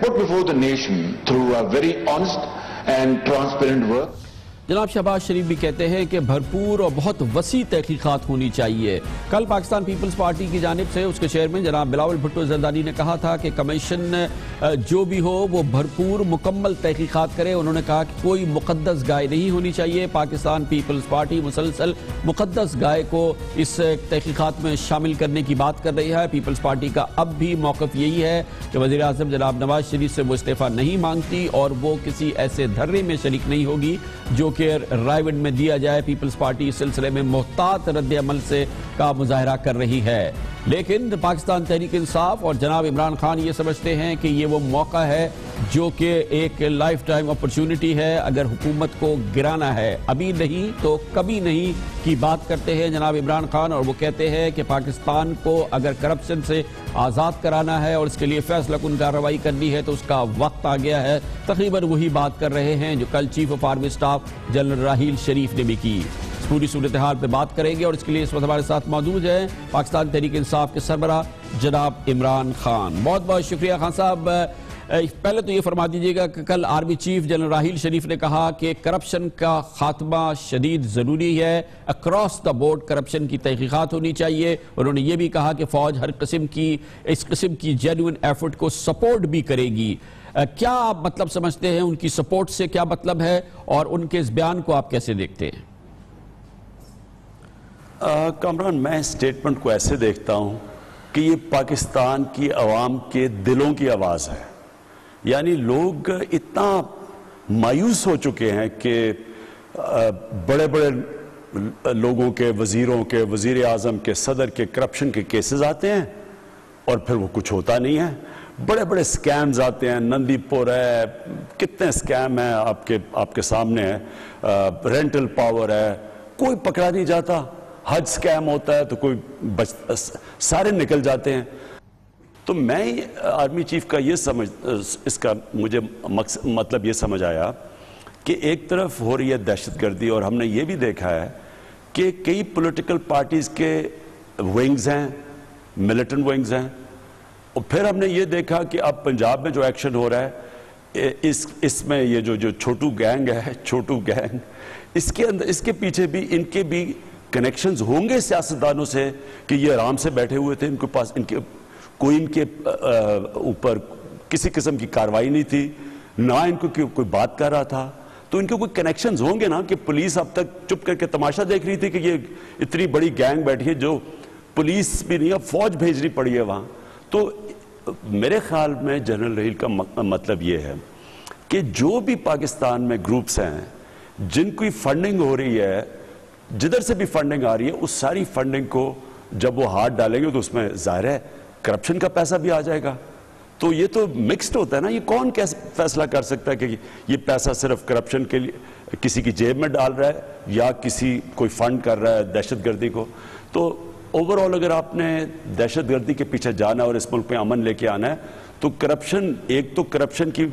put before the nation through a very honest and transparent work. جناب شہباز شریف بھی کہتے ہیں کہ بھرپور اور بہت وسیع تحقیقات ہونی چاہیے۔ کل پاکستان پیپلز پارٹی کی جانب سے اس کے چیئرمین جناب بلاول بھٹو زرداری نے کہا تھا کہ کمیشن جو بھی ہو وہ بھرپور مکمل تحقیقات کرے۔ انہوں نے کہا کہ کوئی مقدس گائے نہیں ہونی چاہیے۔ پاکستان پیپلز پارٹی مسلسل مقدس گائے کو اس تحقیقات میں شامل کرنے کی بات کر رہی ہے۔ پیپلز پارٹی کا اب بھی موقف یہی ہے کہ وزیر اعظم جناب نواز شریف سے وہ استعفیٰ نہیں مانگتی اور وہ کسی ایسے دھرنے میں شریک نہیں ہوگی جو کہ رائے ونڈ میں دیا جائے۔ پیپلز پارٹی اس سلسلے میں محتاط رد عمل کا مظاہرہ کر رہی ہے، لیکن پاکستان تحریک انصاف اور جناب عمران خان یہ سمجھتے ہیں کہ یہ وہ موقع ہے جو کہ ایک لائف ٹائم اپرچونٹی ہے۔ اگر حکومت کو گرانا ہے ابھی نہیں تو کبھی نہیں کی بات کرتے ہیں جناب عمران خان، اور وہ کہتے ہیں کہ پاکستان کو اگر کرپشن سے آزاد کرانا ہے اور اس کے لیے فیصلہ کن کارروائی کرنی ہے تو اس کا وقت آ گیا ہے۔ تقریباً وہی بات کر رہے ہیں جو کل chief of army staff general Raheel Sharif نے بھی کی۔ پوری صورتحال پہ بات کریں گے اور اس کے لیے اس وقت ہمارے ساتھ موجود ہیں پاکستان تحریک انصاف کے سربراہ جناب عمران خان۔ بہت بہت شکریہ خان صاحب۔ پہلے تو یہ فرما دیجئے گا کہ کل army chief general Raheel Sharif نے کہا کہ کرپشن کا خاتمہ شدید ضروری ہے، اکراس دا بورڈ کرپشن کی تحقیقات ہونی چاہیے. انہوں نے یہ بھی کہا کہ فوج ہر اس قسم کی جینوئن ایفرٹ کو سپورٹ بھی کرے گی. کیا آپ مطلب سمجھتے ہیں، ان کی سپورٹ سے کیا مطلب ہے، اور ان کے اس بیان کو آپ کیسے دیکھتے ہیں؟ کامران، میں اسٹیٹمنٹ کو ایسے دیکھتا ہوں کہ یہ پاکستان کی عوام کے دلوں کی آواز ہے. یعنی لوگ اتنا مایوس ہو چکے ہیں کہ بڑے بڑے لوگوں کے، وزیروں کے، وزیر اعظم کے، صدر کے کرپشن کے کیسز آتے ہیں اور پھر وہ کچھ ہوتا نہیں ہے. بڑے بڑے سکیمز آتے ہیں، نندی پور ہے، کتنے سکیم ہیں آپ کے سامنے ہے، رینٹل پاور ہے، کوئی پکڑا نہیں جاتا. حج سکیم ہوتا ہے تو سارے نکل جاتے ہیں. تو میں آرمی چیف کا اس کا مجھے مطلب یہ سمجھ آیا کہ ایک طرف ہو رہی ہے دہشت گردی، اور ہم نے یہ بھی دیکھا ہے کہ کئی پولیٹیکل پارٹیز کے ونگز ہیں، ملیٹنٹ ونگز ہیں. اور پھر ہم نے یہ دیکھا کہ اب پنجاب میں جو ایکشن ہو رہا ہے، اس میں یہ جو چھوٹو گینگ ہے، چھوٹو گینگ، اس کے پیچھے بھی ان کے بھی کنیکشنز ہوں گے سیاستدانوں سے کہ یہ آرام سے بیٹھے ہوئے تھے، ان کے پاس کوئی ان کے اوپر کسی قسم کی کاروائی نہیں تھی، نہ ان کو کوئی بات کر رہا تھا. تو ان کے کوئی کنیکشنز ہوں گے نا کہ پولیس اب تک چپ کر کے تماشا دیکھ رہی تھی کہ یہ اتنی بڑی گینگ بیٹھی ہے جو پولیس بھی نہیں، اب فوج بھیجنی پڑی ہے وہاں. تو میرے خیال میں جنرل راحیل کا مطلب یہ ہے کہ جو بھی پاکستان میں گروپس ہیں جن کی فنڈنگ ہو رہی ہے، جدھر سے بھی فنڈنگ آ رہی ہے، اس ساری فنڈنگ کو جب وہ ہاتھ ڈالیں گے تو اس میں ظاہر ہے کرپشن کا پیسہ بھی آ جائے گا. تو یہ تو مکسڈ ہوتا ہے نا. یہ کون کیسے فیصلہ کر سکتا ہے کہ یہ پیسہ صرف کرپشن کے لیے کسی کی جیب میں ڈال رہا ہے یا کوئی فنڈ کر رہا ہے دہشت گردی کو. تو اوورآل اگر آپ نے دہشت گردی کے پیچھے جانا اور اس ملک میں امن لے کے آنا ہے تو کرپشن کی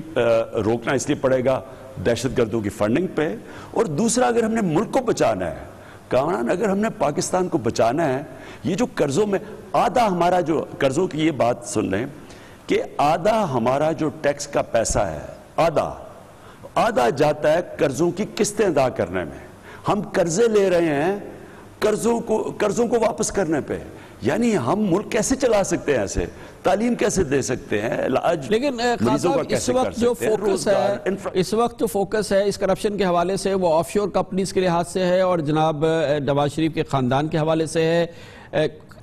روکنا اس لیے پڑے گا دہشت گردوں کی فنڈنگ پہ، اور دوسرا اگر ہم نے ملک کو بچانا ہے، کامران اگر ہم نے پاکستان کو بچانا ہے، یہ جو قرضوں میں آدھا ہمارا جو قرضوں کی یہ بات سن لیں کہ آدھا ہمارا جو ٹیکس کا پیسہ ہے، آدھا جاتا ہے قرضوں کی قسطیں ادا کرنے میں. ہم قرضے لے رہے ہیں قرضوں کو واپس کرنے پہ. یعنی ہم ملک کیسے چلا سکتے ہیں، ایسے تعلیم کیسے دے سکتے ہیں، علاج لیکن اس وقت جو فوکس ہے اس کرپشن کے حوالے سے وہ آف شور کمپنیز کے لحاظ سے ہے اور جناب نواز شریف کے خاندان کے حوالے سے ہے.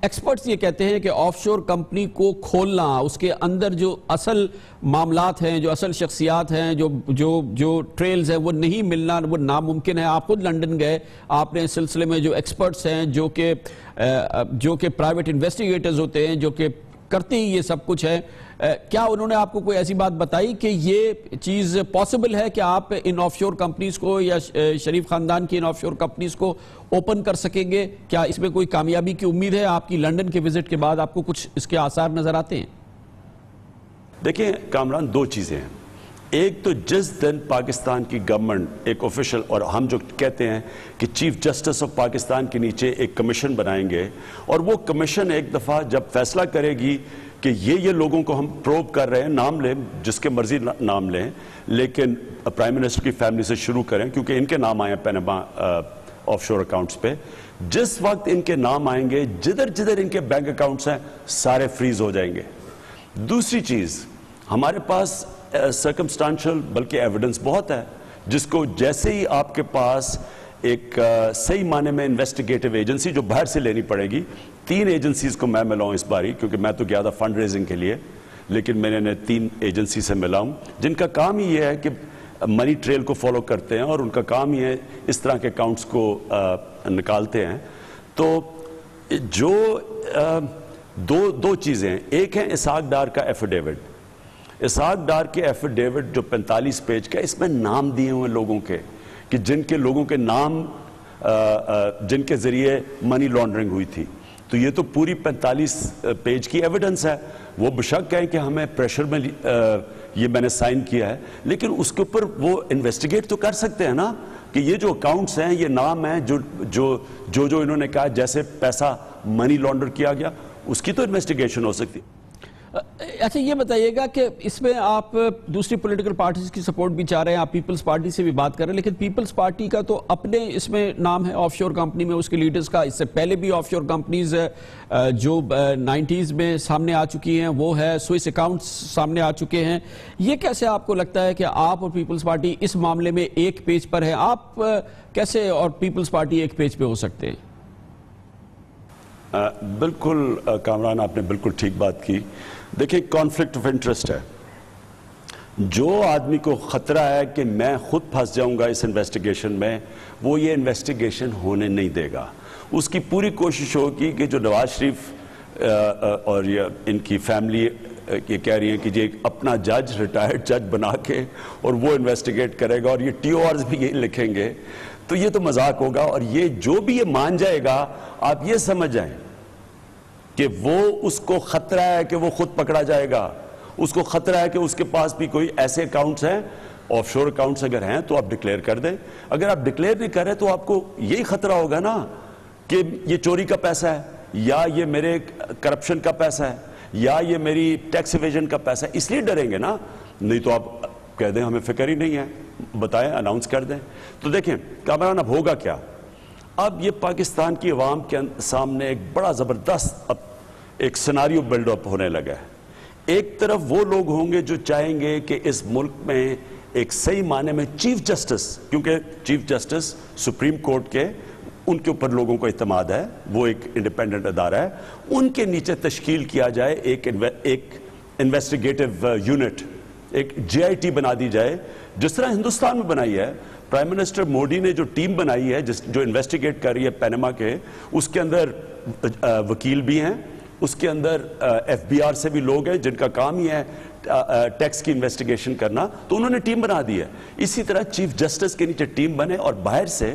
ایکسپرٹس یہ کہتے ہیں کہ آف شور کمپنی کو کھولنا، اس کے اندر جو اصل معاملات ہیں، جو اصل شخصیات ہیں، جو ٹریلز ہیں، وہ نہیں ملنا، وہ ناممکن ہے. آپ خود لنڈن گئے، آپ نے اس سلسلے میں جو ایکسپرٹس ہیں جو کہ پرائیویٹ انویسٹیگیٹرز ہوتے ہیں، جو کہ کرتے ہی یہ سب کچھ ہے، کیا انہوں نے آپ کو کوئی ایسی بات بتائی کہ یہ چیز پاسبل ہے کہ آپ ان آف شور کمپنیز کو یا شریف خاندان کی ان آف شور کمپنیز کو اوپن کر سکیں گے؟ کیا اس میں کوئی کامیابی کی امید ہے؟ آپ کی لنڈن کے وزٹ کے بعد آپ کو کچھ اس کے آثار نظر آتے ہیں؟ دیکھیں کامران، دو چیزیں ہیں. ایک تو جس دن پاکستان کی گورنمنٹ ایک آفیشل، اور ہم جو کہتے ہیں کہ چیف جسٹس آف پاکستان کے نیچے ایک کمیشن بنائیں گے، اور وہ کمیشن ایک دفعہ جب فیصلہ کرے گی کہ یہ لوگوں کو ہم پروب کر رہے ہیں، نام لیں جس کے مرضی نام لیں، لیکن پرائم منسٹر کی فیملی سے شروع کریں کیونکہ ان کے نام آئے ہیں پیناما آف شور اکاؤنٹس پہ. جس وقت ان کے نام آئیں گے، جدھر ان کے بینک اکاؤنٹس ہیں سارے فریز ہو جائیں گے. دوسری چیز، ہمارے پاس سرکمسٹانشل بلکہ ایویڈنس بہت ہے، جس کو جیسے ہی آپ کے پاس ایک صحیح معنی میں انویسٹیگیٹو ایجنسی جو باہر سے لینی پڑے گی. 3 ایجنسیز کو میں ملا ہوں اس باری، کیونکہ میں تو گیا تھا فنڈ ریزنگ کے لیے، لیکن میں نے 3 ایجنسی سے ملا ہوں جن کا کام ہی یہ ہے کہ منی ٹریل کو فالو کرتے ہیں اور ان کا کام ہی ہے اس طرح کے اکاؤنٹس کو نکالتے ہیں. تو جو دو چیزیں، ایک ہے اسحاق ڈار کا ایفیڈیوٹ. اسحاق ڈار کے ایفیڈیوٹ جو 45 پیج کا، اس میں نام دیے ہوئے لوگوں کے کہ جن کے لوگوں کے نام جن کے ذریعے منی لانڈرنگ ہوئی تھی. تو یہ تو پوری 45 پیج کی ایویڈنس ہے. وہ بشک ہے کہ ہمیں پریشر میں یہ میں نے سائن کیا ہے، لیکن اس کے اوپر وہ انویسٹیگیٹ تو کر سکتے ہیں نا کہ یہ جو اکاؤنٹس ہیں، یہ نام ہیں جو انہوں نے کہا جیسے پیسہ منی لانڈر کیا گیا، اس کی تو انویسٹیگیشن ہو سکتی. اچھا یہ بتائیے گا کہ اس میں آپ دوسری پولیٹیکل پارٹیز کی سپورٹ بھی چاہ رہے ہیں, آپ پیپلز پارٹی سے بھی بات کر رہے ہیں, لیکن پیپلز پارٹی کا تو اپنے اس میں نام ہے آف شور کمپنی میں اس کے لیڈرز کا. اس سے پہلے بھی آف شور کمپنیز جو 90s میں سامنے آ چکی ہیں, وہ ہے سوئس اکاؤنٹس سامنے آ چکے ہیں. یہ کیسے آپ کو لگتا ہے کہ آپ اور پیپلز پارٹی اس معاملے میں ایک پیج پر ہے؟ آپ کیسے اور پیپلز پارٹی ایک پیج پہ ہو سکتے ہیں؟ بالکل کامران, آپ نے بالکل ٹھیک بات کی. دیکھیں, کانفلکٹ آف انٹرسٹ ہے. جو آدمی کو خطرہ ہے کہ میں خود پھنس جاؤں گا اس انویسٹیگیشن میں, وہ یہ انویسٹیگیشن ہونے نہیں دے گا. اس کی پوری کوشش ہوگی کہ جو نواز شریف اور ان کی فیملی یہ کہہ رہی ہیں کہ یہ اپنا جج, ریٹائرڈ جج بنا کے اور وہ انویسٹیگیٹ کرے گا, اور یہ ٹی او آرز بھی یہی لکھیں گے, تو یہ تو مذاق ہوگا. اور یہ جو بھی یہ مان جائے گا, آپ یہ سمجھ جائیں کہ وہ اس کو خطرہ ہے کہ وہ خود پکڑا جائے گا. اس کو خطرہ ہے کہ اس کے پاس بھی کوئی ایسے اکاؤنٹس ہیں, آف شور اکاؤنٹس اگر ہیں تو آپ ڈکلیئر کر دیں. اگر آپ ڈکلیئر نہیں کر رہے تو آپ کو یہی خطرہ ہوگا نا کہ یہ چوری کا پیسہ ہے, یا یہ میرے کرپشن کا پیسہ ہے, یا یہ میری ٹیکس ایویژن کا پیسہ ہے. اس لیے ڈریں گے نا, نہیں تو آپ کہہ دیں ہمیں فکر ہی نہیں ہے, بتائیں, اناؤنس کر دیں. تو دیکھیں کامران, اب ہوگا کیا؟ اب یہ پاکستان کی عوام کے سامنے ایک بڑا زبردست ایک سیناریو بلڈ اپ ہونے لگا ہے. ایک طرف وہ لوگ ہوں گے جو چاہیں گے کہ اس ملک میں ایک صحیح معنی میں چیف جسٹس, کیونکہ چیف جسٹس سپریم کورٹ کے, ان کے اوپر لوگوں کو اعتماد ہے, وہ ایک انڈیپینڈنٹ ادارہ ہے, ان کے نیچے تشکیل کیا جائے ایک انویسٹیگیٹو یونٹ, ایک جے آئی ٹی بنا دی جائے, جس طرح ہندوستان میں بنائی ہے. پرائم منسٹر مودی نے جو ٹیم بنائی ہے جو انویسٹیگیٹ کر رہی ہے پینما کے, اس کے اندر وکیل بھی ہیں, اس کے اندر ایف بی آر سے بھی لوگ ہیں جن کا کام ہی ہے ٹیکس کی انویسٹیگیشن کرنا, تو انہوں نے ٹیم بنا دی ہے. اسی طرح چیف جسٹس کے نیچے ٹیم بنے, اور باہر سے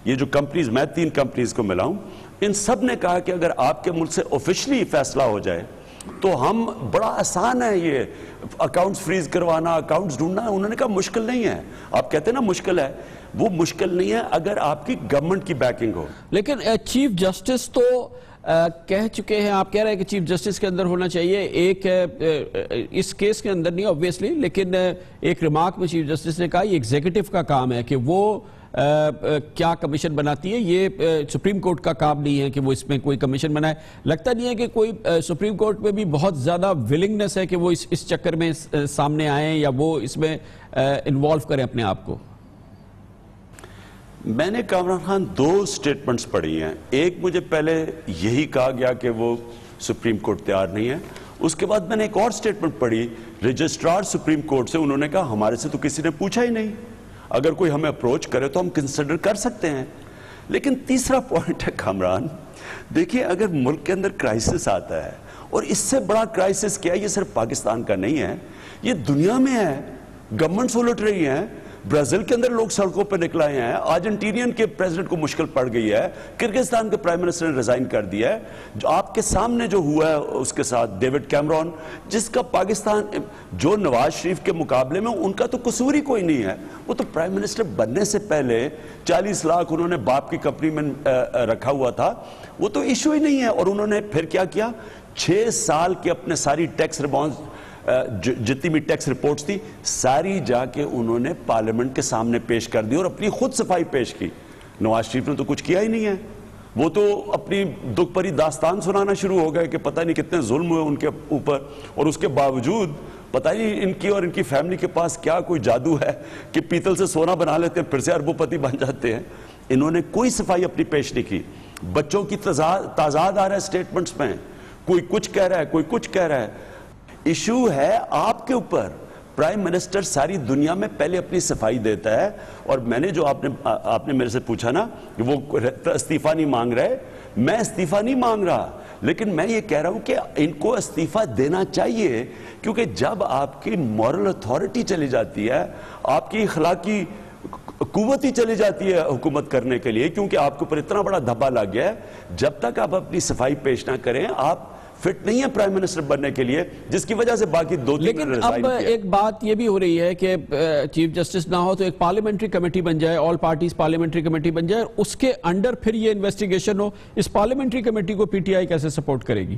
یہ جو کمپنیز, میں 3 کمپنیز کو ملا ہوں, ان سب نے کہا کہ اگر آپ کے ملک سے آفیشلی فیصلہ ہو جائے تو ہم, بڑا آسان ہے یہ اکاؤنٹس فریز کروانا, اکاؤنٹس ڈھونڈنا. انہوں نے کہا مشکل نہیں ہے. آپ کہتے ہیں نا مشکل ہے, وہ مشکل نہیں ہے اگر آپ کی گورنمنٹ کی بیکنگ ہو. لیکن چیف جسٹس تو کہہ چکے ہیں, آپ کہہ رہے ہیں کہ چیف جسٹس کے اندر ہونا چاہیے. ایک اس کیس کے اندر نہیں obviously, لیکن ایک ریمارک میں چیف جسٹس نے کہا یہ ایگزیکٹو کا کام ہے کہ وہ کیا کمیشن بناتی ہے, یہ سپریم کورٹ کا کام نہیں ہے کہ وہ اس میں کوئی کمیشن بنائے. لگتا نہیں ہے کہ کوئی سپریم کورٹ میں بھی بہت زیادہ ولنگنس ہے کہ وہ اس چکر میں سامنے آئیں یا وہ اس میں انوالو کریں اپنے آپ کو؟ میں نے کامران خان 2 سٹیٹمنٹس پڑھی ہیں. ایک مجھے پہلے یہی کہا گیا کہ وہ سپریم کورٹ تیار نہیں ہے. اس کے بعد میں نے ایک اور سٹیٹمنٹ پڑھی رجسٹرار سپریم کورٹ سے, انہوں نے کہا ہمارے سے تو کسی نے پوچھا ہی نہیں, اگر کوئی ہمیں اپروچ کرے تو ہم کنسیڈر کر سکتے ہیں. لیکن تیسرا پوائنٹ ہے کامران, دیکھیں اگر ملک کے اندر کرائسس آتا ہے, اور اس سے بڑا کرائسس کیا ہے, یہ صرف پاکستان کا نہیں ہے, یہ دنیا میں ہے. گورنمنٹس الٹ رہی ہیں, برازیل کے اندر لوگ سڑکوں پہ نکل آئے ہیں, ارجنٹینین کے پریزیڈنٹ کو مشکل پڑ گئی ہے, کرغزستان کے پرائم منسٹر نے ریزائن کر دیا ہے. جو آپ کے سامنے جو ہوا ہے اس کے ساتھ ڈیوڈ کیمرون, جس کا پاکستان جو نواز شریف کے مقابلے میں ان کا تو قصور ہی کوئی نہیں ہے, وہ تو پرائم منسٹر بننے سے پہلے 40 لاکھ انہوں نے باپ کی کمپنی میں رکھا ہوا تھا, وہ تو ایشو ہی نہیں ہے. اور انہوں نے پھر کیا کیا, 6 سال کے اپنے ساری ٹیکس ریبانس, جتنی بھی ٹیکس رپورٹس تھی, ساری جا کے انہوں نے پارلیمنٹ کے سامنے پیش کر دی اور اپنی خود صفائی پیش کی. نواز شریف نے تو کچھ کیا ہی نہیں ہے, وہ تو اپنی دکھ بھری داستان سنانا شروع ہو گئے کہ پتہ نہیں کتنے ظلم ہوئے ان کے اوپر, اور اس کے باوجود پتہ نہیں ان کی اور ان کی فیملی کے پاس کیا کوئی جادو ہے کہ پیتل سے سونا بنا لیتے ہیں, پھر سے اربوں پتی بن جاتے ہیں. انہوں نے کوئی صفائی اپنی پیش نہیں کی. بچوں کی تضاد آ رہا ہے سٹیٹمنٹس میں, کوئی کچھ کہہ رہا ہے, کوئی کچھ کہہ رہا ہے. ایشو ہے آپ کے اوپر. پرائم منسٹر ساری دنیا میں پہلے اپنی صفائی دیتا ہے, اور میں نے جو آپ نے میرے سے پوچھا نا کہ وہ استعفیٰ نہیں مانگ رہے, میں استعفیٰ نہیں مانگ رہا, لیکن میں یہ کہہ رہا ہوں کہ ان کو استعفیٰ دینا چاہیے, کیونکہ جب آپ کی مورل اتھارٹی چلی جاتی ہے, آپ کی اخلاقی قوت ہی چلی جاتی ہے حکومت کرنے کے لیے, کیونکہ آپ کے اوپر اتنا بڑا دھبا لگ گیا ہے, جب تک آپ اپنی صفائی پیش نہ کریں آپ فٹ نہیں ہے پرائم منسٹر بننے کے لیے, جس کی وجہ سے باقی 2-3 لیکن اب ایک بات یہ بھی ہو رہی ہے کہ چیف جسٹس نہ ہو تو ایک پارلیمنٹری کمیٹی بن جائے, آل پارٹیز پارلیمنٹری کمیٹی بن جائے, اس کے انڈر پھر یہ انویسٹیگیشن ہو. اس پارلیمنٹری کمیٹی کو پی ٹی آئی کیسے سپورٹ کرے گی؟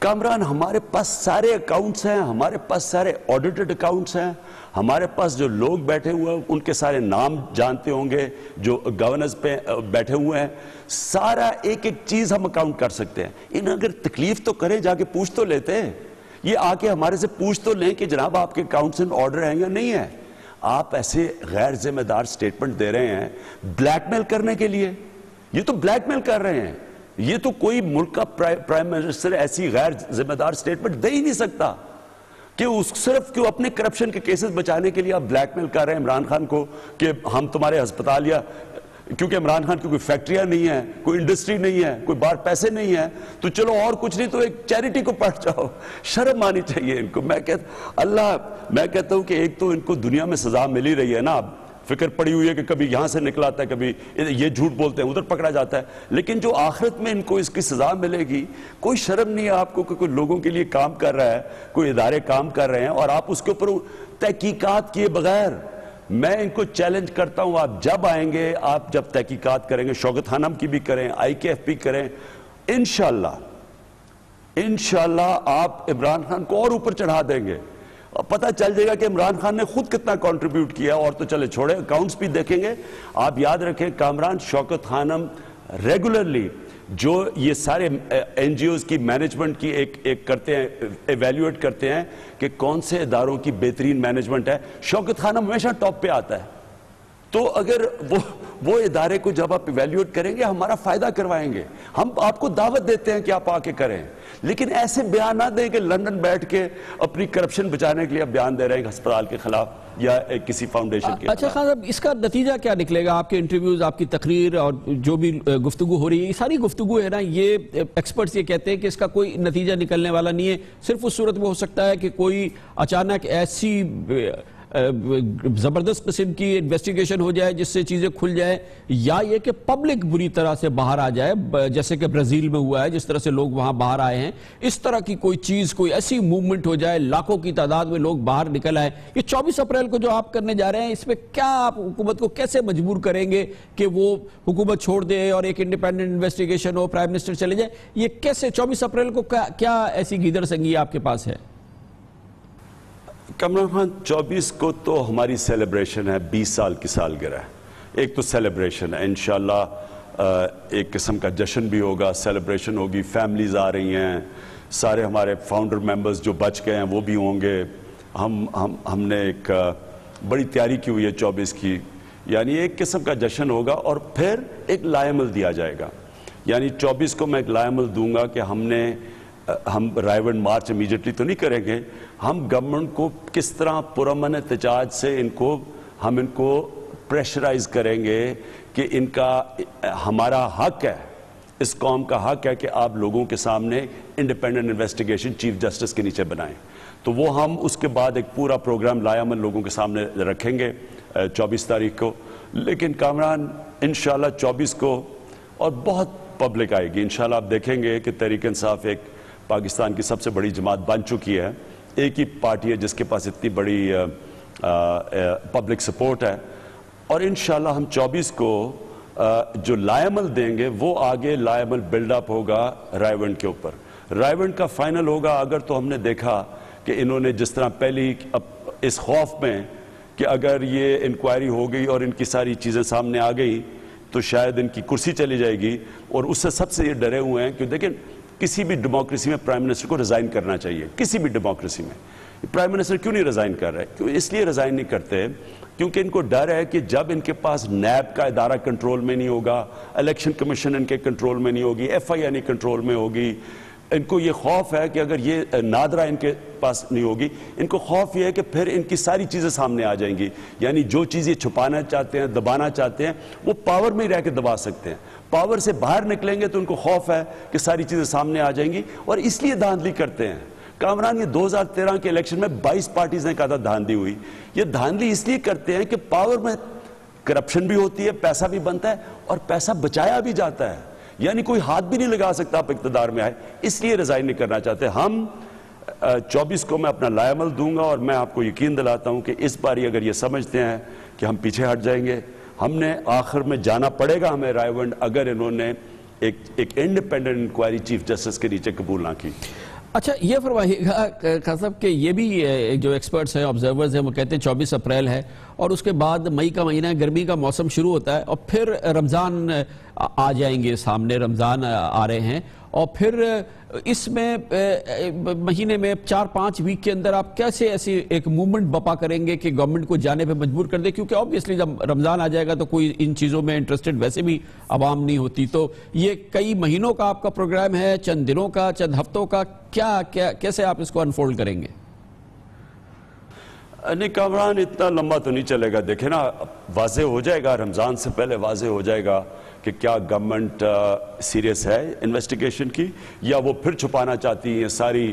کامران ہمارے پاس سارے اکاؤنٹس ہیں, ہمارے پاس سارے آڈیٹڈ اکاؤنٹس ہیں, ہمارے پاس جو لوگ بیٹھے ہوئے ہیں ان کے سارے نام جانتے ہوں گے جو گورننس پہ بیٹھے ہوئے ہیں, سارا ایک ایک چیز ہم اکاؤنٹ کر سکتے ہیں. انہیں اگر تکلیف تو کریں, جا کے پوچھ تو لیتے ہیں, یہ آ کے ہمارے سے پوچھ تو لیں کہ جناب آپ کے اکاؤنٹس ان آرڈر ہیں یا نہیں ہیں. آپ ایسے غیر ذمہ دار سٹیٹمنٹ دے رہے ہیں بلیک میل کرنے کے لیے. یہ تو بلیک میل کر رہے ہیں. یہ تو کوئی ملک کا پرائم منسٹر ایسی غیر ذمہ دار سٹیٹمنٹ دے ہی نہیں سکتا کہ صرف کیوں اپنے کرپشن کے کیسز بچانے کے لیے آپ بلیک میل کر رہے ہیں عمران خان کو کہ ہم تمہارے ہسپتال, یا کیونکہ عمران خان کی کوئی فیکٹریاں نہیں ہیں, کوئی انڈسٹری نہیں ہے, کوئی باہر پیسے نہیں ہیں, تو چلو اور کچھ نہیں تو ایک چیریٹی کو پڑھ جاؤ. شرم آنی چاہیے ان کو. میں کہتا ہوں کہ ایک تو ان کو دنیا میں سزا مل ہی رہی ہے نا, اب فکر پڑی ہوئی ہے کہ کبھی یہاں سے نکلاتا ہے, کبھی یہ جھوٹ بولتے ہیں ادھر پکڑا جاتا ہے, لیکن جو آخرت میں ان کو اس کی سزا ملے گی, کوئی شرم نہیں ہے آپ کو کہ کوئی لوگوں کے لیے کام کر رہا ہے, کوئی ادارے کام کر رہے ہیں اور آپ اس کے اوپر تحقیقات کیے بغیر. میں ان کو چیلنج کرتا ہوں, آپ جب آئیں گے, آپ جب تحقیقات کریں گے, شوکت خانم کی بھی کریں, IKFP کریں, انشاءاللہ آپ عمران خان کو اور اوپر چڑھا دیں گے. پتہ چل جائے گا کہ عمران خان نے خود کتنا کنٹریبیوٹ کیا, اور تو چلے چھوڑے اکاؤنٹس بھی دیکھیں گے. آپ یاد رکھیں کامران, شوکت خانم ریگولرلی جو یہ سارے NGOs کی مینجمنٹ کی ایک کرتے ہیں, ایویلیویٹ کرتے ہیں کہ کون سے اداروں کی بہترین مینجمنٹ ہے, شوکت خانم ہمیشہ ٹاپ پہ آتا ہے. تو اگر وہ ادارے کو جب آپ ایویلیویٹ کریں گے, ہمارا فائدہ کروائیں گے. ہم آپ کو دعوت دیتے ہیں کہ آپ آ کے کریں, لیکن ایسے بیان نہ دیں کہ لندن بیٹھ کے اپنی کرپشن بچانے کے لیے آپ بیان دے رہے ہیں ہسپتال کے خلاف یا کسی فاؤنڈیشن کے. اچھا خان صاحب, اس کا نتیجہ کیا نکلے گا؟ آپ کے انٹرویوز, آپ کی تقریر اور جو بھی گفتگو ہو رہی ہے, یہ ساری گفتگو ہے نا, یہ ایکسپرٹس یہ کہتے ہیں کہ اس کا کوئی نتیجہ نکلنے والا نہیں ہے. صرف اس صورت میں ہو سکتا ہے کہ کوئی اچانک ایسی زبردست قسم کی انویسٹیگیشن ہو جائے جس سے چیزیں کھل جائیں, یا یہ کہ پبلک بری طرح سے باہر آ جائے, جیسے کہ برازیل میں ہوا ہے, جس طرح سے لوگ وہاں باہر آئے ہیں. اس طرح کی کوئی چیز, کوئی ایسی موومنٹ ہو جائے, لاکھوں کی تعداد میں لوگ باہر نکل آئے. یہ 24 اپریل کو جو آپ کرنے جا رہے ہیں, اس پہ کیا آپ حکومت کو کیسے مجبور کریں گے کہ وہ حکومت چھوڑ دے اور ایک انڈیپینڈنٹ انویسٹیگیشن ہو, پرائم منسٹر چلے جائے؟ یہ کیسے 24 اپریل کو کیا ایسی گیدر سنگی آپ کے پاس ہے؟ کامران خان, 24 کو تو ہماری سیلیبریشن ہے, 20 سال کی سالگرہ ہے. ایک تو سیلیبریشن ہے, انشاءاللہ ایک قسم کا جشن بھی ہوگا, سیلیبریشن ہوگی, فیملیز آ رہی ہیں, سارے ہمارے فاؤنڈر ممبرز جو بچ گئے ہیں وہ بھی ہوں گے. ہم نے ایک بڑی تیاری کی ہوئی ہے 24 کی, یعنی ایک قسم کا جشن ہوگا. اور پھر ایک لائے عمل دیا جائے گا, یعنی 24 کو میں ایک لائے عمل دوں گا کہ ہم رائیونڈ مارچ امیجیٹلی تو نہیں کریں گے, ہم گورنمنٹ کو کس طرح پرامن احتجاج سے ہم ان کو پریشرائز کریں گے کہ ہمارا حق ہے, اس قوم کا حق ہے کہ آپ لوگوں کے سامنے انڈیپینڈنٹ انویسٹیگیشن چیف جسٹس کے نیچے بنائیں. تو وہ ہم اس کے بعد ایک پورا پروگرام لائے عمل لوگوں کے سامنے رکھیں گے 24 تاریخ کو. لیکن کامران, انشاءاللہ 24 کو اور بہت پبلک آئے گی. انشاءاللہ آپ دیکھیں گے کہ تحریک انصاف ایک پاکستان کی سب سے بڑی جماعت بن چکی ہے, ایک ہی پارٹی ہے جس کے پاس اتنی بڑی پبلک سپورٹ ہے. اور انشاءاللہ ہم 24 کو جو لائے عمل دیں گے وہ آگے لائے عمل بلڈ اپ ہوگا رائیونڈ کے اوپر. رائیونڈ کا فائنل ہوگا اگر تو ہم نے دیکھا کہ انہوں نے جس طرح پہلی اس خوف میں کہ اگر یہ انکوائری ہو گئی اور ان کی ساری چیزیں سامنے آ گئی تو شاید ان کی کرسی چلی جائے گی, اور اس سے سب سے یہ ڈرے ہوئے ہیں کہ دیکھیں کسی بھی ڈیموکریسی میں پرائم منسٹر کو ریزائن کرنا چاہیے. کسی بھی ڈیموکریسی میں پرائم منسٹر کیوں نہیں ریزائن کر رہے؟ کیوں اس لیے ریزائن نہیں کرتے کیونکہ ان کو ڈر ہے کہ جب ان کے پاس نیب کا ادارہ کنٹرول میں نہیں ہوگا, الیکشن کمیشن ان کے کنٹرول میں نہیں ہوگی, FIA کنٹرول میں ہوگی, ان کو یہ خوف ہے کہ اگر یہ نادرہ ان کے پاس نہیں ہوگی, ان کو خوف یہ ہے کہ پھر ان کی ساری چیزیں سامنے آ جائیں گی. یعنی جو چیز یہ چھپانا چاہتے ہیں, دبانا چاہتے ہیں, وہ پاور میں ہی رہ کے دبا سکتے ہیں. پاور سے باہر نکلیں گے تو ان کو خوف ہے کہ ساری چیزیں سامنے آ جائیں گی, اور اس لیے دھاندلی کرتے ہیں. کامران, یہ 2013 کے الیکشن میں 22 پارٹیز نے کہا تھا دھاندلی ہوئی. یہ دھاندلی اس لیے کرتے ہیں کہ پاور میں کرپشن بھی ہوتی ہے, پیسہ بھی بنتا ہے, اور پیسہ بچایا بھی جاتا ہے. یعنی کوئی ہاتھ بھی نہیں لگا سکتا آپ اقتدار میں آئے, اس لیے ریزائن نہیں کرنا چاہتے. ہم 24 کو میں اپنا لائے عمل دوں گا, اور میں آپ کو یقین دلاتا ہوں کہ اس باری اگر یہ سمجھتے ہیں کہ ہم پیچھے ہٹ جائیں گے, ہم نے آخر میں جانا پڑے گا ہمیں رائیونڈ, اگر انہوں نے ایک انڈیپینڈنٹ انکوائری چیف جسٹس کے نیچے قبول نہ کی. اچھا یہ فرمائیے گا صاحب کہ یہ بھی جو ایکسپرٹس ہیں آبزرورز ہیں وہ کہتے ہیں 24 اپریل ہے اور اس کے بعد مئی کا مہینہ ہے, گرمی کا موسم شروع ہوتا ہے اور پھر رمضان آ جائیں گے سامنے, رمضان آ رہے ہیں اور پھر اس میں مہینے میں 4-5 ویک کے اندر آپ کیسے ایسی ایک موومنٹ بپا کریں گے کہ گورنمنٹ کو جانے پہ مجبور کر دے, کیونکہ آبویسلی جب رمضان آ جائے گا تو کوئی ان چیزوں میں انٹرسٹڈ ویسے بھی عوام نہیں ہوتی, تو یہ کئی مہینوں کا آپ کا پروگرام ہے, چند دنوں کا, چند ہفتوں کا, کیسے آپ اس کو انفولڈ کریں گے؟ نہیں کامران اتنا لمبا تو نہیں چلے گا, دیکھیں نا واضح ہو جائے گا, رمضان سے پہلے واضح ہو جائے گا کہ کیا گورنمنٹ سیریس ہے انویسٹیگیشن کی یا وہ پھر چھپانا چاہتی ہیں ساری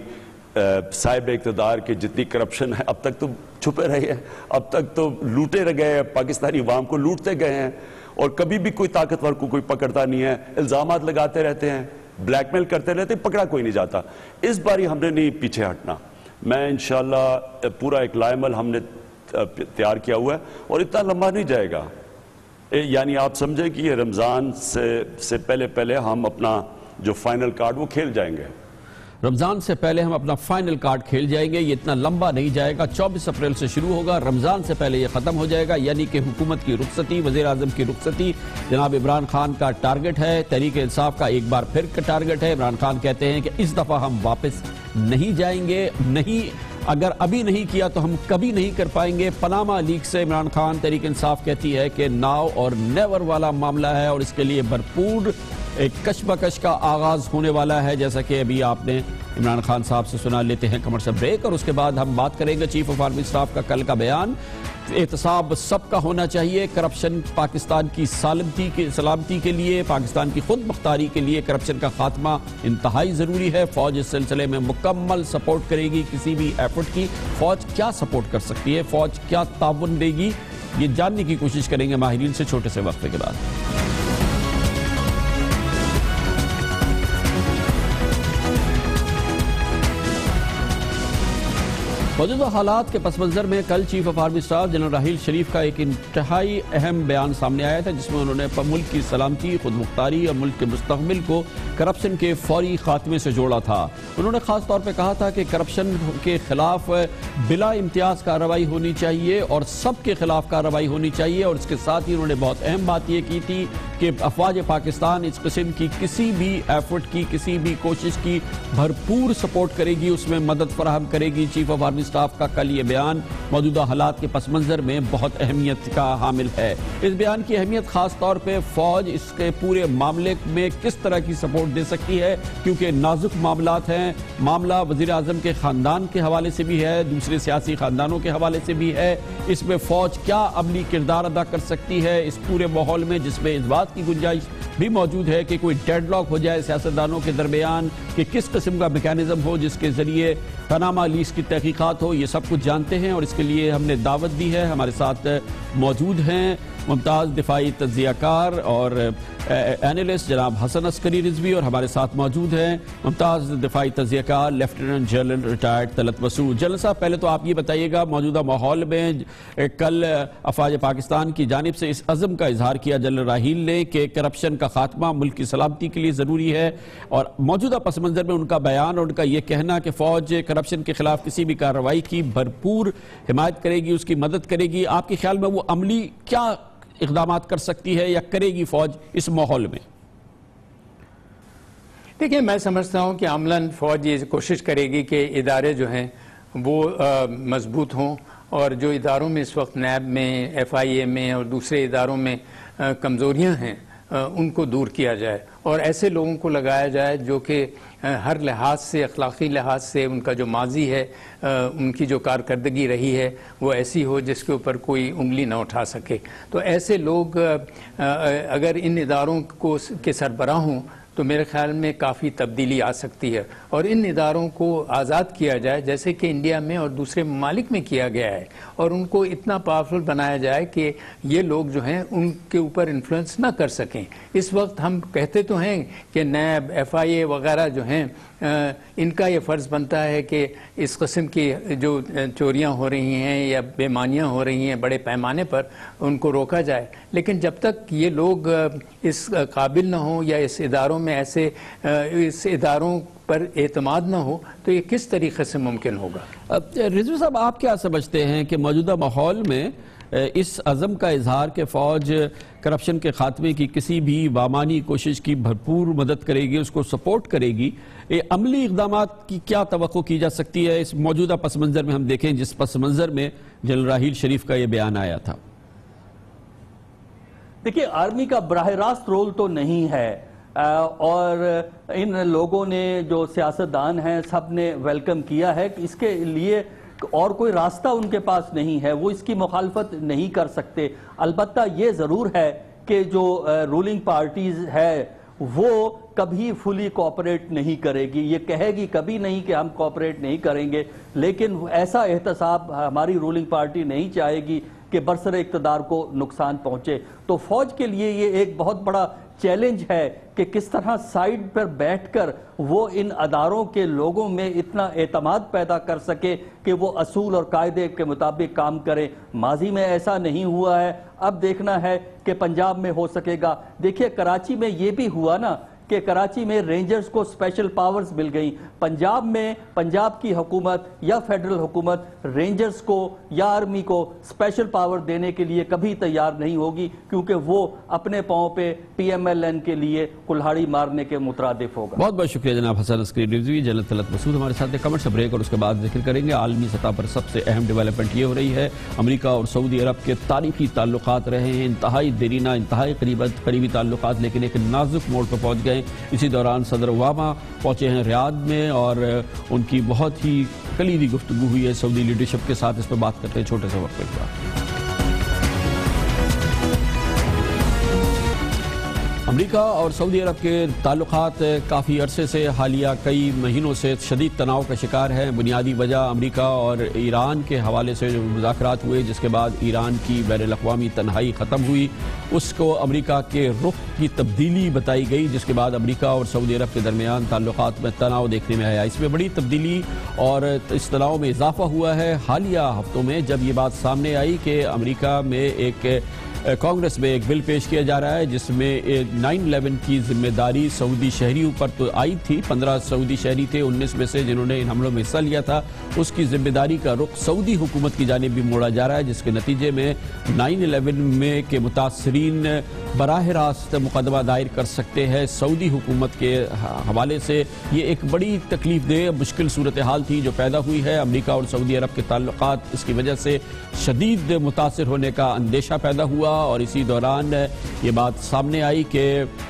صاحب اقتدار کی جتنی کرپشن ہے. اب تک تو چھپے رہے ہیں, اب تک تو لوٹے رہ گئے ہیں, پاکستانی عوام کو لوٹتے گئے ہیں اور کبھی بھی کوئی طاقتور کو کوئی پکڑتا نہیں ہے, الزامات لگاتے رہتے ہیں, بلیک میل کرتے رہتے ہیں, پکڑا کوئی نہیں جاتا. اس باری ہم نے نہیں پیچھے ہٹنا, میں انشاءاللہ پورا ایک لائمل ہم نے تیار کیا ہوا ہے اور اتنا لمبا نہیں جائے گا, یعنی آپ سمجھیں کہ یہ رمضان سے پہلے ہم اپنا جو فائنل کارڈ وہ کھیل جائیں گے. رمضان سے پہلے ہم اپنا فائنل کارڈ کھیل جائیں گے, یہ اتنا لمبا نہیں جائے گا, 24 اپریل سے شروع ہوگا, رمضان سے پہلے یہ ختم ہو جائے گا, یعنی کہ حکومت کی رخصتی, وزیر اعظم کی رخصتی جناب عمران خان کا ٹارگٹ ہے, تحریک انصاف کا ایک بار پھر کا ٹارگٹ ہے. عمران خان کہتے ہیں کہ اس دفعہ ہم واپس نہیں جائیں گے, اگر ابھی نہیں کیا تو ہم کبھی نہیں کر پائیں گے. پاناما لیک سے عمران خان تحریک انصاف کہتی ہے کہ ناؤ اور نیور والا معاملہ ہے اور اس کے لیے بھرپور ایک کشمکش کا آغاز ہونے والا ہے, جیسا کہ ابھی آپ نے عمران خان صاحب سے سنا. لیتے ہیں کمرشل بریک اور اس کے بعد ہم بات کریں گے چیف آف آرمی اسٹاف کا کل کا بیان, احتساب سب کا ہونا چاہیے, کرپشن پاکستان کی سلامتی کے لیے, پاکستان کی خود مختاری کے لیے کرپشن کا خاتمہ انتہائی ضروری ہے. فوج اس سلسلے میں مکمل سپورٹ کرے گی کسی بھی ایفرٹ کی. فوج کیا سپورٹ کر سکتی ہے, فوج کیا تعاون دے گی, یہ جاننے کی کوشش کریں گے ماہرین سے چھوٹے سے وقفے کے بعد. موجودہ حالات کے پس منظر میں کل chief of army staff general Raheel Sharif کا ایک انتہائی اہم بیان سامنے آیا تھا, جس میں انہوں نے ملک کی سلامتی, خود مختاری اور ملک کے مستقبل کو کرپشن کے فوری خاتمے سے جوڑا تھا. انہوں نے خاص طور پہ کہا تھا کہ کرپشن کے خلاف بلا امتیاز کارروائی ہونی چاہیے اور سب کے خلاف کارروائی ہونی چاہیے, اور اس کے ساتھ ہی انہوں نے بہت اہم بات یہ کی تھی کہ افواج پاکستان اس قسم کی کسی بھی ایفرٹ کی, کسی بھی کوشش کی بھرپور سپورٹ کرے گی, اس میں مدد فراہم کرے گی. چیف آف آرمی اسٹاف کا کل یہ بیان موجودہ حالات کے پس منظر میں بہت اہمیت کا حامل ہے. اس بیان کی اہمیت خاص طور پہ فوج اس کے پورے معاملے میں کس طرح کی سپورٹ دے سکتی ہے, کیونکہ نازک معاملات ہیں. معاملہ وزیر اعظم کے خاندان کے حوالے سے بھی ہے, دوسرے سیاسی خاندانوں کے حوالے سے بھی ہے. اس میں فوج کیا عملی کردار ادا کر سکتی ہے اس پورے ماحول میں, جس میں اس بات کی گنجائش بھی موجود ہے کہ کوئی ڈیڈ لاک ہو جائے سیاستدانوں کے درمیان, کہ کس قسم کا میکینزم ہو جس کے ذریعے پاناما لیکس کی تحقیقات ہو. یہ سب کچھ جانتے ہیں اور اس کے لیے ہم نے دعوت دی ہے. ہمارے ساتھ موجود ہیں ممتاز دفاعی تجزیہ کار اور اینالسٹ جناب حسن عسکری رضوی, اور ہمارے ساتھ موجود ہیں ممتاز دفاعی تجزیہ کار لیفٹیننٹ جنرل ریٹائرڈ طلعت مسعود. جنرل صاحب پہلے تو آپ یہ بتائیے گا, موجودہ ماحول میں کل افواج پاکستان کی جانب سے اس عزم کا اظہار کیا جنرل راحیل نے کہ کرپشن کا خاتمہ ملک کی سلامتی کے لیے ضروری ہے, اور موجودہ پس منظر میں ان کا بیان اور ان کا یہ کہنا کہ فوج کرپشن کے خلاف کسی بھی کارروائی کی بھرپور حمایت کرے گی, اس کی مدد کرے گی. آپ کے خیال میں وہ عملی کیا اقدامات کر سکتی ہے یا کرے گی فوج اس ماحول میں؟ دیکھیں, میں سمجھتا ہوں کہ عملاً فوج یہ کوشش کرے گی کہ ادارے جو ہیں وہ مضبوط ہوں, اور جو اداروں میں اس وقت نیب میں, ایف آئی اے میں اور دوسرے اداروں میں کمزوریاں ہیں ان کو دور کیا جائے, اور ایسے لوگوں کو لگایا جائے جو کہ ہر لحاظ سے, اخلاقی لحاظ سے ان کا جو ماضی ہے, ان کی جو کارکردگی رہی ہے وہ ایسی ہو جس کے اوپر کوئی انگلی نہ اٹھا سکے. تو ایسے لوگ اگر ان اداروں کے سربراہ ہوں تو میرے خیال میں کافی تبدیلی آ سکتی ہے, اور ان اداروں کو آزاد کیا جائے جیسے کہ انڈیا میں اور دوسرے ممالک میں کیا گیا ہے, اور ان کو اتنا پاورفل بنایا جائے کہ یہ لوگ جو ہیں ان کے اوپر انفلوئنس نہ کر سکیں. اس وقت ہم کہتے تو ہیں کہ نیب, ایف آئی اے وغیرہ جو ہیں ان کا یہ فرض بنتا ہے کہ اس قسم کی جو چوریاں ہو رہی ہیں یا بےمانیاں ہو رہی ہیں بڑے پیمانے پر ان کو روکا جائے, لیکن جب تک یہ لوگ اس قابل نہ ہوں یا اس اداروں میں ایسے اس اداروں پر اعتماد نہ ہو تو یہ کس طریقے سے ممکن ہوگا؟ رضوی صاحب، آپ کیا سمجھتے ہیں کہ موجودہ ماحول میں اس عزم کا اظہار کہ فوج کرپشن کے خاتمے کی کسی بھی بامانی کوشش کی بھرپور مدد کرے گی، اس کو سپورٹ کرے گی، عملی اقدامات کی کیا توقع کی جا سکتی ہے اس موجودہ پس منظر میں؟ ہم دیکھیں جس پس منظر میں جنرل راحیل شریف کا یہ بیان آیا تھا۔ دیکھیے، آرمی کا براہ راست رول تو نہیں ہے، اور ان لوگوں نے جو سیاستدان ہیں سب نے ویلکم کیا ہے کہ اس کے لیے اور کوئی راستہ ان کے پاس نہیں ہے، وہ اس کی مخالفت نہیں کر سکتے۔ البتہ یہ ضرور ہے کہ جو رولنگ پارٹیز ہے وہ کبھی فلی کوآپریٹ نہیں کرے گی، یہ کہے گی کبھی نہیں کہ ہم کوآپریٹ نہیں کریں گے، لیکن ایسا احتساب ہماری رولنگ پارٹی نہیں چاہے گی کہ برسر اقتدار کو نقصان پہنچے۔ تو فوج کے لیے یہ ایک بہت بڑا چیلنج ہے کہ کس طرح سائیڈ پر بیٹھ کر وہ ان اداروں کے لوگوں میں اتنا اعتماد پیدا کر سکے کہ وہ اصول اور قاعدے کے مطابق کام کریں۔ ماضی میں ایسا نہیں ہوا ہے، اب دیکھنا ہے کہ پنجاب میں ہو سکے گا۔ دیکھیے، کراچی میں یہ بھی ہوا نا کہ کراچی میں رینجرز کو اسپیشل پاورز مل گئیں، پنجاب میں پنجاب کی حکومت یا فیڈرل حکومت رینجرز کو یا آرمی کو اسپیشل پاور دینے کے لیے کبھی تیار نہیں ہوگی، کیونکہ وہ اپنے پاؤں پہ پی ایم ایل این کے لیے کلہاڑی مارنے کے مترادف ہوگا۔ بہت بہت شکریہ جناب حسن عسکری رضوی۔ جنرل طلعت مسعود ہمارے ساتھ کمنٹ سے بریک اور اس کے بعد ذکر کریں گے۔ عالمی سطح پر سب سے اہم ڈیولپمنٹ یہ ہو رہی ہے، امریکہ اور سعودی عرب کے تاریخی تعلقات رہے ہیں، انتہائی دیرینہ، انتہائی قریبی تعلقات، لیکن ایک نازک موڑ پر پہنچ گئے۔ اسی دوران صدر اوباما پہنچے ہیں ریاض میں اور ان کی بہت ہی کلیدی گفتگو ہوئی ہے سعودی لیڈرشپ کے ساتھ۔ اس پر بات کرتے ہیں چھوٹے سے وقت کے بعد۔ امریکہ اور سعودی عرب کے تعلقات کافی عرصے سے، حالیہ کئی مہینوں سے شدید تناؤ کا شکار ہیں۔ بنیادی وجہ امریکہ اور ایران کے حوالے سے جو مذاکرات ہوئے، جس کے بعد ایران کی بین الاقوامی تنہائی ختم ہوئی، اس کو امریکہ کے رخ کی تبدیلی بتائی گئی، جس کے بعد امریکہ اور سعودی عرب کے درمیان تعلقات میں تناؤ دیکھنے میں آیا۔ اس میں بڑی تبدیلی اور اس تناؤ میں اضافہ ہوا ہے حالیہ ہفتوں میں، جب یہ بات سامنے آئی کہ امریکہ میں ایک کانگریس میں ایک بل پیش کیا جا رہا ہے جس میں 9/11 کی ذمہ داری سعودی شہریوں پر تو آئی تھی۔ 15 سعودی شہری تھے 19 میں سے جنہوں نے ان حملوں میں حصہ لیا تھا، اس کی ذمہ داری کا رخ سعودی حکومت کی جانب بھی موڑا جا رہا ہے، جس کے نتیجے میں 9/11 میں کے متاثرین براہ راست مقدمہ دائر کر سکتے ہیں سعودی حکومت کے حوالے سے۔ یہ ایک بڑی تکلیف دہ مشکل صورتحال تھی جو پیدا ہوئی ہے۔ امریکہ اور سعودی عرب کے تعلقات اس کی وجہ سے شدید متاثر ہونے کا اندیشہ پیدا ہوا، اور اسی دوران یہ بات سامنے آئی کہ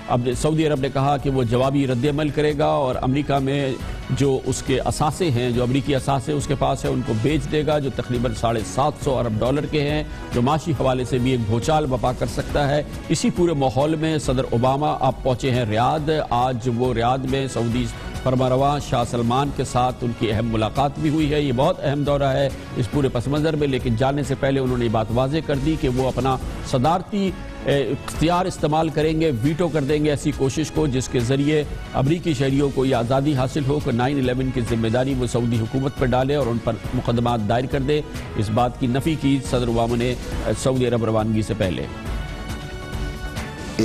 اب سعودی عرب نے کہا کہ وہ جوابی رد عمل کرے گا اور امریکہ میں جو اس کے اثاثے ہیں، جو امریکی اثاثے اس کے پاس ہے، ان کو بیچ دے گا، جو تقریباً $750 ارب کے ہیں، جو معاشی حوالے سے بھی ایک بھوچال بپا کر سکتا ہے۔ اسی پورے ماحول میں صدر اوباما آپ پہنچے ہیں ریاض۔ آج وہ ریاض میں سعودی فرمانروا شاہ سلمان کے ساتھ ان کی اہم ملاقات بھی ہوئی ہے۔ یہ بہت اہم دورہ ہے اس پورے پس منظر میں، لیکن جانے سے پہلے انہوں نے یہ بات واضح کر دی کہ وہ اپنا صدارتی اختیار استعمال کریں گے، ویٹو کر دیں گے ایسی کوشش کو جس کے ذریعے امریکی شہریوں کو یہ آزادی حاصل ہو کہ 9/11 کی ذمہ داری وہ سعودی حکومت پر ڈالے اور ان پر مقدمات دائر کر دے۔ اس بات کی نفی کی صدر اوباما نے سعودی عرب روانگی سے پہلے۔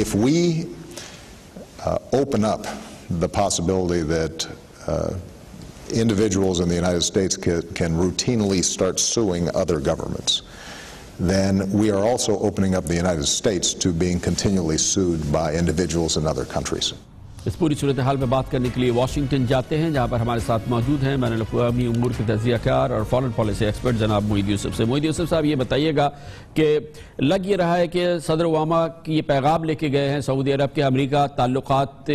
If we open up the possibility that individuals in the United States can routinely start suing other governments, then we are also opening up the United States to being continually sued by individuals in other countries. اس پوری صورتحال میں بات کرنے کے لیے واشنگٹن جاتے ہیں، جہاں پر ہمارے ساتھ موجود ہیں بین الاقوامی امور کے تجزیہ کار اور فارن پالیسی ایکسپرٹ جناب موحید یوسف سے۔ موحید یوسف صاحب، یہ بتائیے گا کہ لگ یہ رہا ہے کہ صدر اوباما کی یہ پیغام لے کے گئے ہیں سعودی عرب کے امریکہ تعلقات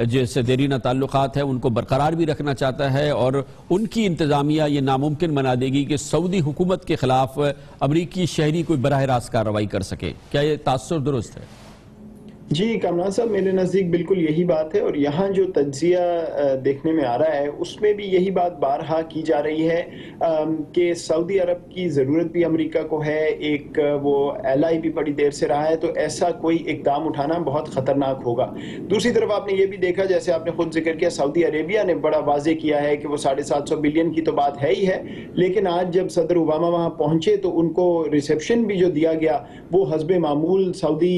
جیسے دیرینہ تعلقات ہیں ان کو برقرار بھی رکھنا چاہتا ہے، اور ان کی انتظامیہ یہ ناممکن بنا دے گی کہ سعودی حکومت کے خلاف امریکی شہری کوئی براہ راست کارروائی کر سکے۔ کیا یہ تاثر درست ہے؟ جی کامران صاحب، میرے نزدیک بالکل یہی بات ہے، اور یہاں جو تجزیہ دیکھنے میں آ رہا ہے اس میں بھی یہی بات بارہا کی جا رہی ہے کہ سعودی عرب کی ضرورت بھی امریکہ کو ہے، ایک وہ ایلائی بھی بڑی دیر سے رہا ہے، تو ایسا کوئی اقدام اٹھانا بہت خطرناک ہوگا۔ دوسری طرف آپ نے یہ بھی دیکھا، جیسے آپ نے خود ذکر کیا، سعودی عربیہ نے بڑا واضح کیا ہے کہ وہ 750 بلین کی تو بات ہے ہی ہے، لیکن آج جب صدر اوباما وہاں پہنچے تو ان کو ریسیپشن بھی جو دیا گیا وہ حسب معمول سعودی